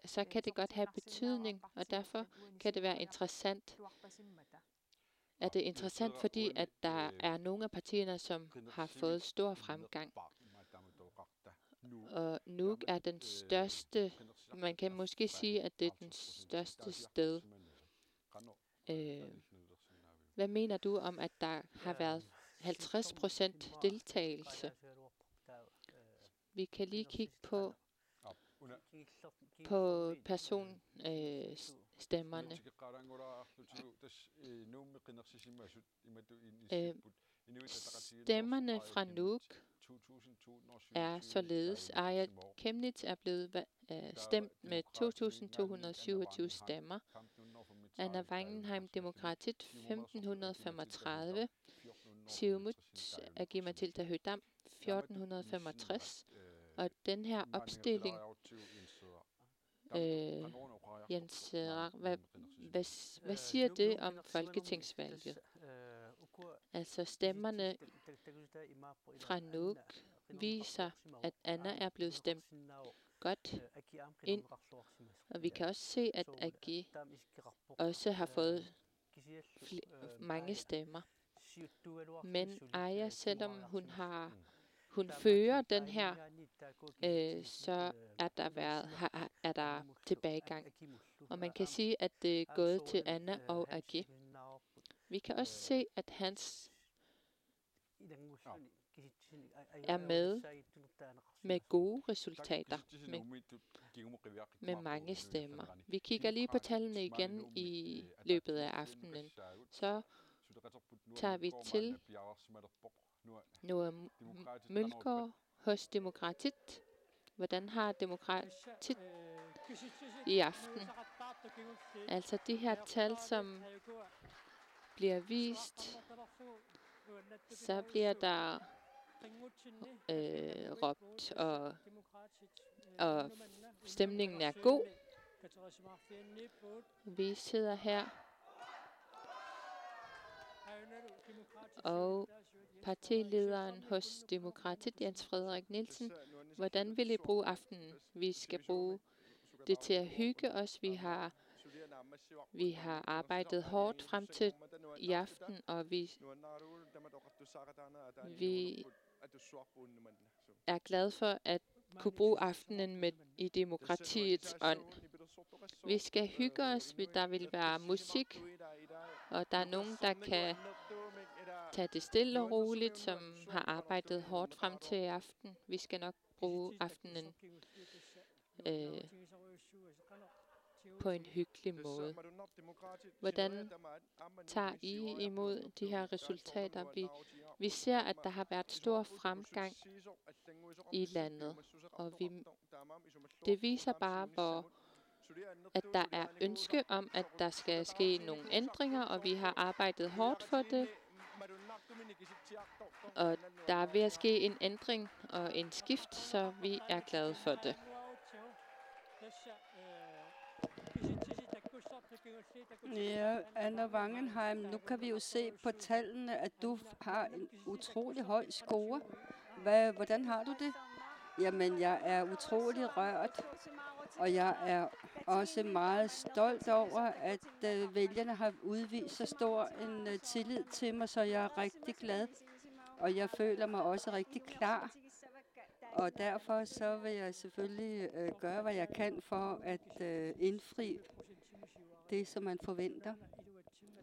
så kan det godt have betydning, og derfor kan det være interessant. Er det interessant, fordi at der er nogle af partierne, som har fået stor fremgang. Og Nuuk er den største, man kan måske sige, at det er den største sted. Hvad mener du om, at der har været 50% deltagelse? Vi kan lige kigge på personstemmerne. Stemmerne fra Nuuk er således. Aaja Chemnitz er blevet stemt med 2.227 stemmer. Anna Wangenheim Demokratiet 1.535. Siumut Agi-Matilda Højdam 1.465. Og den her opstilling, Jens Rak, hvad siger det om folketingsvalget? Altså stemmerne fra Nuuk viser, at Anna er blevet stemt godt ind. Og vi kan også se, at Agi også har fået mange stemmer. Men Aaja, selvom hun fører den her, så er der tilbagegang. Og man kan sige, at det er gået til Anna og Agi. Vi kan også se, at Hans er med gode resultater, med mange stemmer. Vi kigger lige på tallene igen i løbet af aftenen. Så tager vi til Noah Mølgaard hos Demokratiet. Hvordan har Demokratiet i aften? Altså de her tal, som bliver vist, så bliver der råbt, og stemningen er god. Vi sidder her, og partilederen hos Demokratiet, Jens Frederik Nielsen, hvordan vil I bruge aftenen? Vi skal bruge det til at hygge os. Vi har arbejdet hårdt frem til i aften, og vi er glade for at kunne bruge aftenen i demokratiets ånd. Vi skal hygge os, der vil være musik, og der er nogen, der kan tage det stille og roligt, som har arbejdet hårdt frem til i aften. Vi skal nok bruge aftenen på en hyggelig måde. Hvordan tager I imod de her resultater? Vi ser, at der har været stor fremgang i landet, og det viser bare, at der er ønske om, at der skal ske nogle ændringer, og vi har arbejdet hårdt for det. Og der er ved at ske en ændring og en skift, så vi er glade for det. Ja, Anna Wangenheim, nu kan vi jo se på tallene, at du har en utrolig høj score. Hvordan har du det? Jamen, jeg er utrolig rørt, og jeg er også meget stolt over, at vælgerne har udvist så stor en tillid til mig, så jeg er rigtig glad. Og jeg føler mig også rigtig klar. Og derfor så vil jeg selvfølgelig gøre, hvad jeg kan for at indfri det, som man forventer.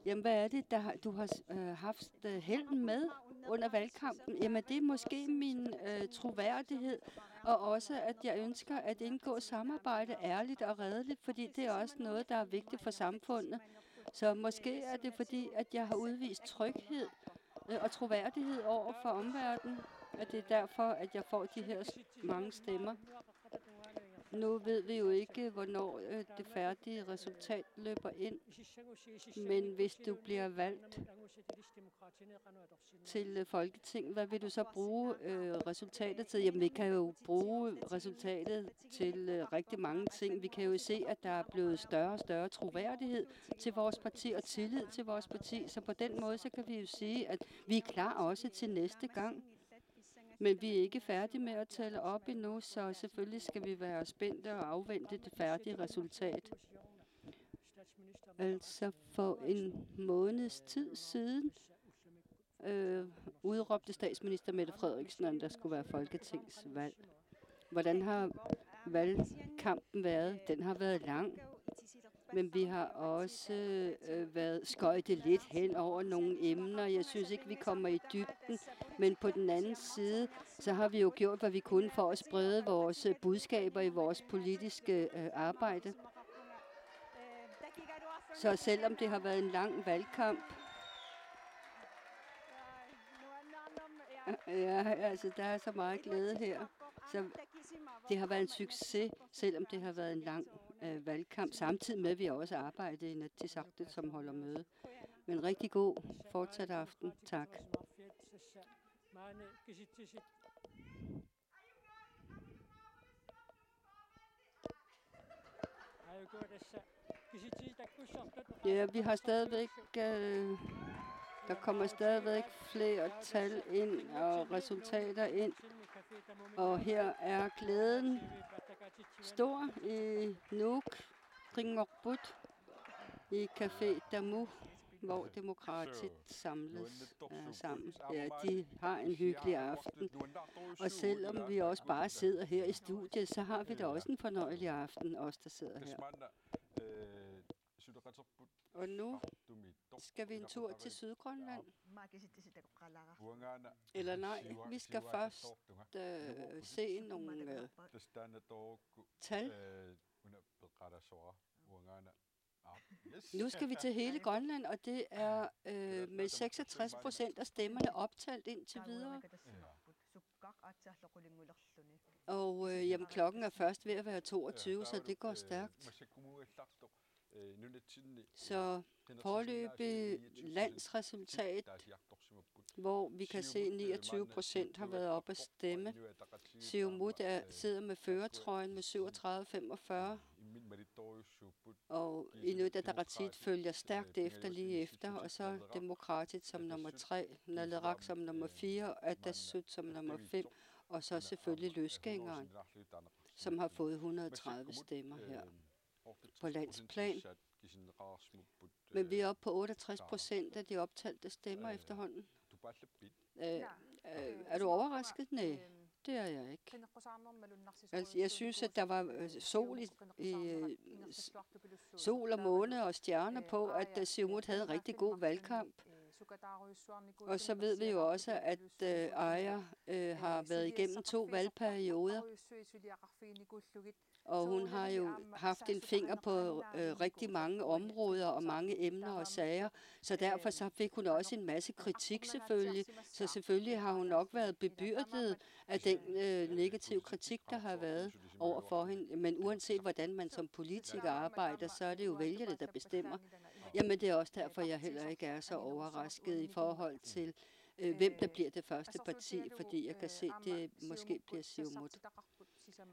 Jamen, hvad er det, du har haft held med under valgkampen? Jamen, det er måske min troværdighed, og også, at jeg ønsker at indgå samarbejde ærligt og redeligt, fordi det er også noget, der er vigtigt for samfundet. Så måske er det fordi, at jeg har udvist tryghed og troværdighed over for omverdenen, at det er derfor, at jeg får de her mange stemmer. Nu ved vi jo ikke, hvornår det færdige resultat løber ind, men hvis du bliver valgt til Folketinget, hvad vil du så bruge resultatet til? Jamen, vi kan jo bruge resultatet til rigtig mange ting. Vi kan jo se, at der er blevet større og større troværdighed til vores parti og tillid til vores parti, så på den måde, så kan vi jo sige, at vi er klar også til næste gang. Men vi er ikke færdige med at tælle op endnu, så selvfølgelig skal vi være spændte og afvente det færdige resultat. Altså for en måneds tid siden udråbte statsminister Mette Frederiksen, at der skulle være folketingsvalg. Hvordan har valgkampen været? Den har været lang. Men vi har også været skøjtet lidt hen over nogle emner. Jeg synes ikke, vi kommer i dybden. Men på den anden side, så har vi jo gjort, hvad vi kunne for at sprede vores budskaber i vores politiske arbejde. Så selvom det har været en lang valgkamp, ja, altså der er så meget glæde her. Så det har været en succes, selvom det har været en lang valgkamp, samtidig med, at vi også arbejder i Inatsisartut, som holder møde. Men rigtig god fortsat aften. Tak. Ja, vi har stadigvæk, der kommer stadigvæk flere tal ind og resultater ind. Og her er glæden stor i Nuuk, Ringmokbut, i Café Damu, hvor demokratiet samles sammen. Ja, de har en hyggelig aften. Og selvom vi også bare sidder her i studiet, så har vi da også en fornøjelig aften, os der sidder her. Og nu skal vi en tur til Sydgrønland. Eller nej, vi skal først se nogle tal. Nu skal vi til hele Grønland, og det er med 66% af stemmerne optalt indtil videre. Og jamen, klokken er først ved at være 22, så det går stærkt. Så foreløbig landsresultat, hvor vi kan se, at 29% har været op at stemme. Siumut sidder med førertrøjen med 37,45. Og Inuit Ataqatigiit følger stærkt efter lige efter, og så Demokratiet som nummer 3, Naleraq som nummer 4, og Atassut som nummer 5, og så selvfølgelig løsgængeren, som har fået 130 stemmer her på landsplan. Men vi er oppe på 68% af de optalte stemmer efterhånden. Er du overrasket? Nej, det er jeg ikke. Altså, jeg synes, at der var sol og måne og stjerner på, at Siumut havde en rigtig god valgkamp. Og så ved vi jo også, at Aya har været igennem 2 valgperioder. Og hun har jo haft en finger på rigtig mange områder og mange emner og sager. Så derfor så fik hun også en masse kritik selvfølgelig. Så selvfølgelig har hun nok været bebyrdet af den negative kritik, der har været over for hende. Men uanset hvordan man som politiker arbejder, så er det jo vælgerne, der bestemmer. Jamen det er også derfor, jeg heller ikke er så overrasket i forhold til, hvem der bliver det første parti, fordi jeg kan se, at det måske bliver Siumut.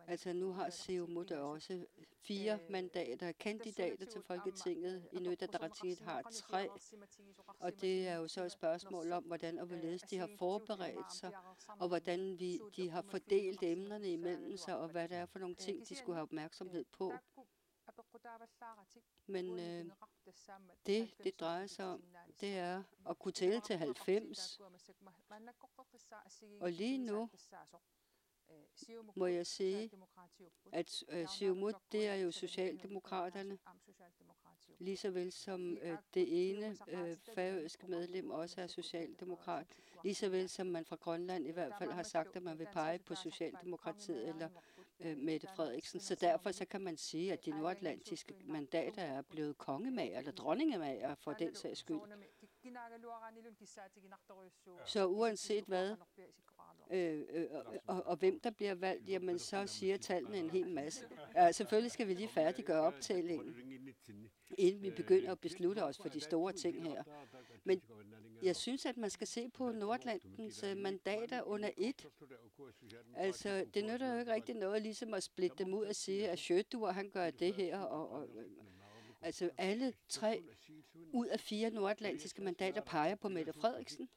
Altså nu har Siumut også 4 mandater, kandidater til Folketinget. Inuit Ataqatigiit har 3, og det er jo så et spørgsmål om, hvordan og hvorledes de har forberedt sig, og hvordan de har fordelt emnerne imellem sig, og hvad der er for nogle ting, de skulle have opmærksomhed på. Men det drejer sig om, det er at kunne tælle til 90. Og lige nu må jeg sige, at Siumut, det er jo Socialdemokraterne, lige så vel som det ene færøske medlem også er socialdemokrat, lige så vel som man fra Grønland i hvert fald har sagt, at man vil pege på Socialdemokratiet eller Mette Frederiksen. Så derfor så kan man sige, at de nordatlantiske mandater er blevet kongemager eller dronningemager for den sags skyld. Så uanset hvad, og hvem der bliver valgt, jamen så siger tallene en hel masse. Ja, selvfølgelig skal vi lige færdiggøre optællingen, inden vi begynder at beslutte os for de store ting her. Men jeg synes, at man skal se på Nordatlantens mandater under et. Altså, det nytter jo ikke rigtig noget ligesom at splitte dem ud og sige, at Sjødur, han gør det her, altså alle 3 ud af 4 nordatlantiske mandater peger på Mette Frederiksen.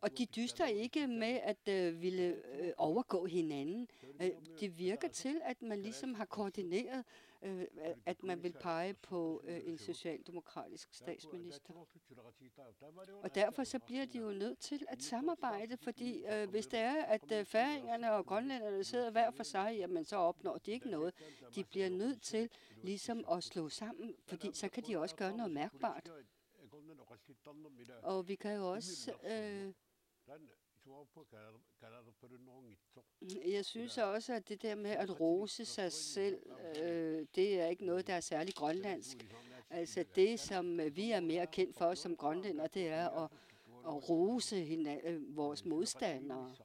Og de dyster ikke med at ville overgå hinanden. Det virker til, at man ligesom har koordineret, at man vil pege på en socialdemokratisk statsminister. Og derfor så bliver de jo nødt til at samarbejde, fordi hvis det er, at færingerne og grønlænderne sidder hver for sig, jamen så opnår de ikke noget. De bliver nødt til ligesom at slå sammen, fordi så kan de også gøre noget mærkbart. Og vi kan jo også... jeg synes også, at det der med at rose sig selv, det er ikke noget, der er særlig grønlandsk. Altså det, som vi er mere kendt for som grønlænder, det er at rose vores modstandere.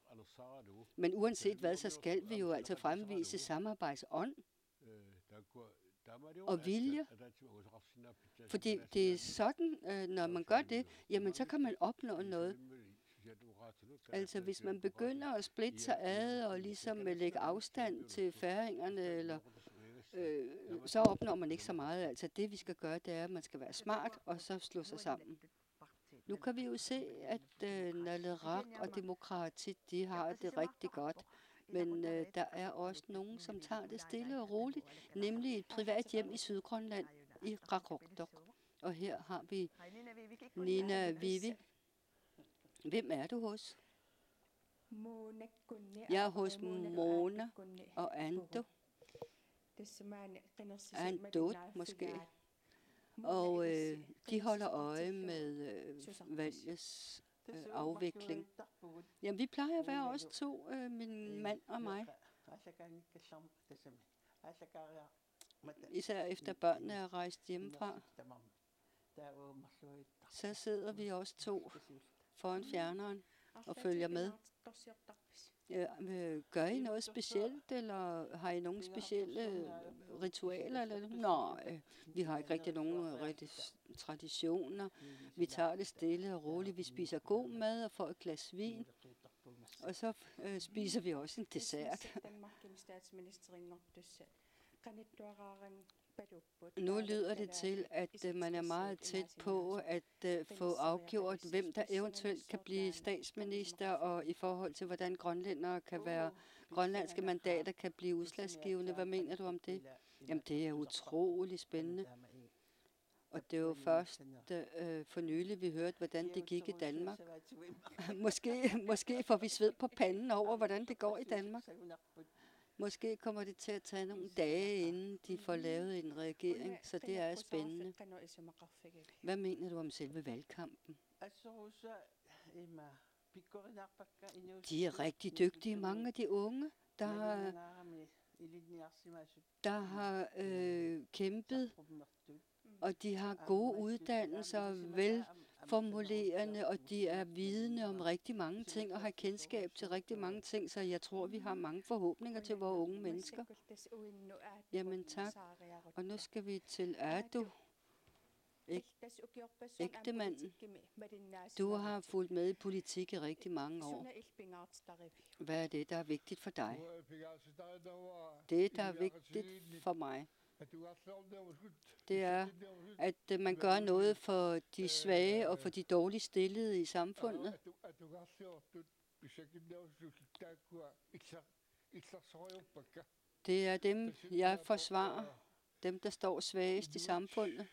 Men uanset hvad, så skal vi jo altså fremvise samarbejdsånd og vilje. Fordi det er sådan, når man gør det, jamen så kan man opnå noget. Altså hvis man begynder at splitte sig ad og ligesom lægge afstand til færingerne, eller, så opnår man ikke så meget. Altså det vi skal gøre, det er, at man skal være smart og så slå sig sammen. Nu kan vi jo se, at Naleraq og Demokrati, de har det rigtig godt. Men der er også nogen, som tager det stille og roligt, nemlig et privat hjem i Sydgrønland, i Qaqortoq. Og her har vi Nina Vivi. Hvem er du hos? Jeg er hos Mona og Ando. Andot måske. Og de holder øje med valgets afvikling. Jamen, vi plejer at være os 2, min mand og mig. Især efter børnene er rejst hjemmefra. Så sidder vi også 2 foran fjerneren og følger med. Gør I noget specielt, eller har I nogle specielle ritualer? Eller? Nej, vi har ikke rigtig nogen traditioner. Vi tager det stille og roligt. Vi spiser god mad og får et glas vin. Og så spiser vi også en dessert. Nu lyder det til, at man er meget tæt på at få afgjort, hvem der eventuelt kan blive statsminister, og i forhold til, hvordan grønlændere kan være, grønlandske mandater kan blive udslagsgivende. Hvad mener du om det? Jamen, det er utrolig spændende. Og det er jo først for nylig, vi hørte, hvordan det gik i Danmark. Måske får vi sved på panden over, hvordan det går i Danmark. Måske kommer det til at tage nogle dage, inden de får lavet en regering, så det er spændende. Hvad mener du om selve valgkampen? De er rigtig dygtige, mange af de unge, der har kæmpet, og de har gode uddannelser, velformulerende, og de er vidende om rigtig mange ting og har kendskab til rigtig mange ting, så jeg tror, vi har mange forhåbninger til vores unge mennesker. Jamen tak. Og nu skal vi til Ado, ægtemanden. Du har fulgt med i politik i rigtig mange år. Hvad er det, der er vigtigt for dig? Det, der er vigtigt for mig, det er, at man gør noget for de svage og for de dårligt stillede i samfundet. Det er dem, jeg forsvarer. Dem, der står svagest i samfundet.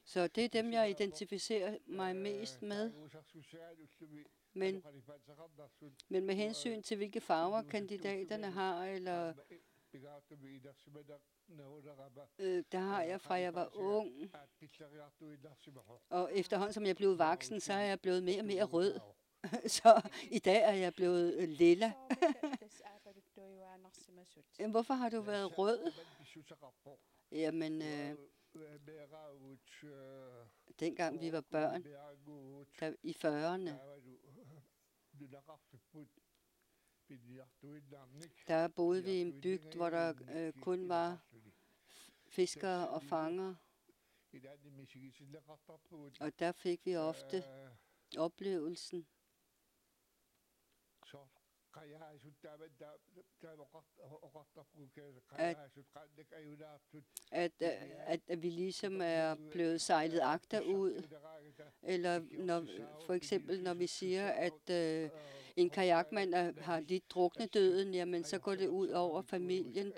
Så det er dem, jeg identificerer mig mest med. Men med hensyn til, hvilke farver kandidaterne har, eller der har jeg fra jeg var ung. Og efterhånden som jeg blev voksen, så er jeg blevet mere og mere rød. Så i dag er jeg blevet lilla. Jamen, hvorfor har du været rød? Jamen, dengang vi var børn, i 40'erne, der boede vi i en bygd, hvor der kun var fiskere og fanger. Og der fik vi ofte oplevelsen, at vi ligesom er blevet sejlet agterud. Eller for eksempel når vi siger, at en kajakmand har lidt druknedøden, jamen så går det ud over familien.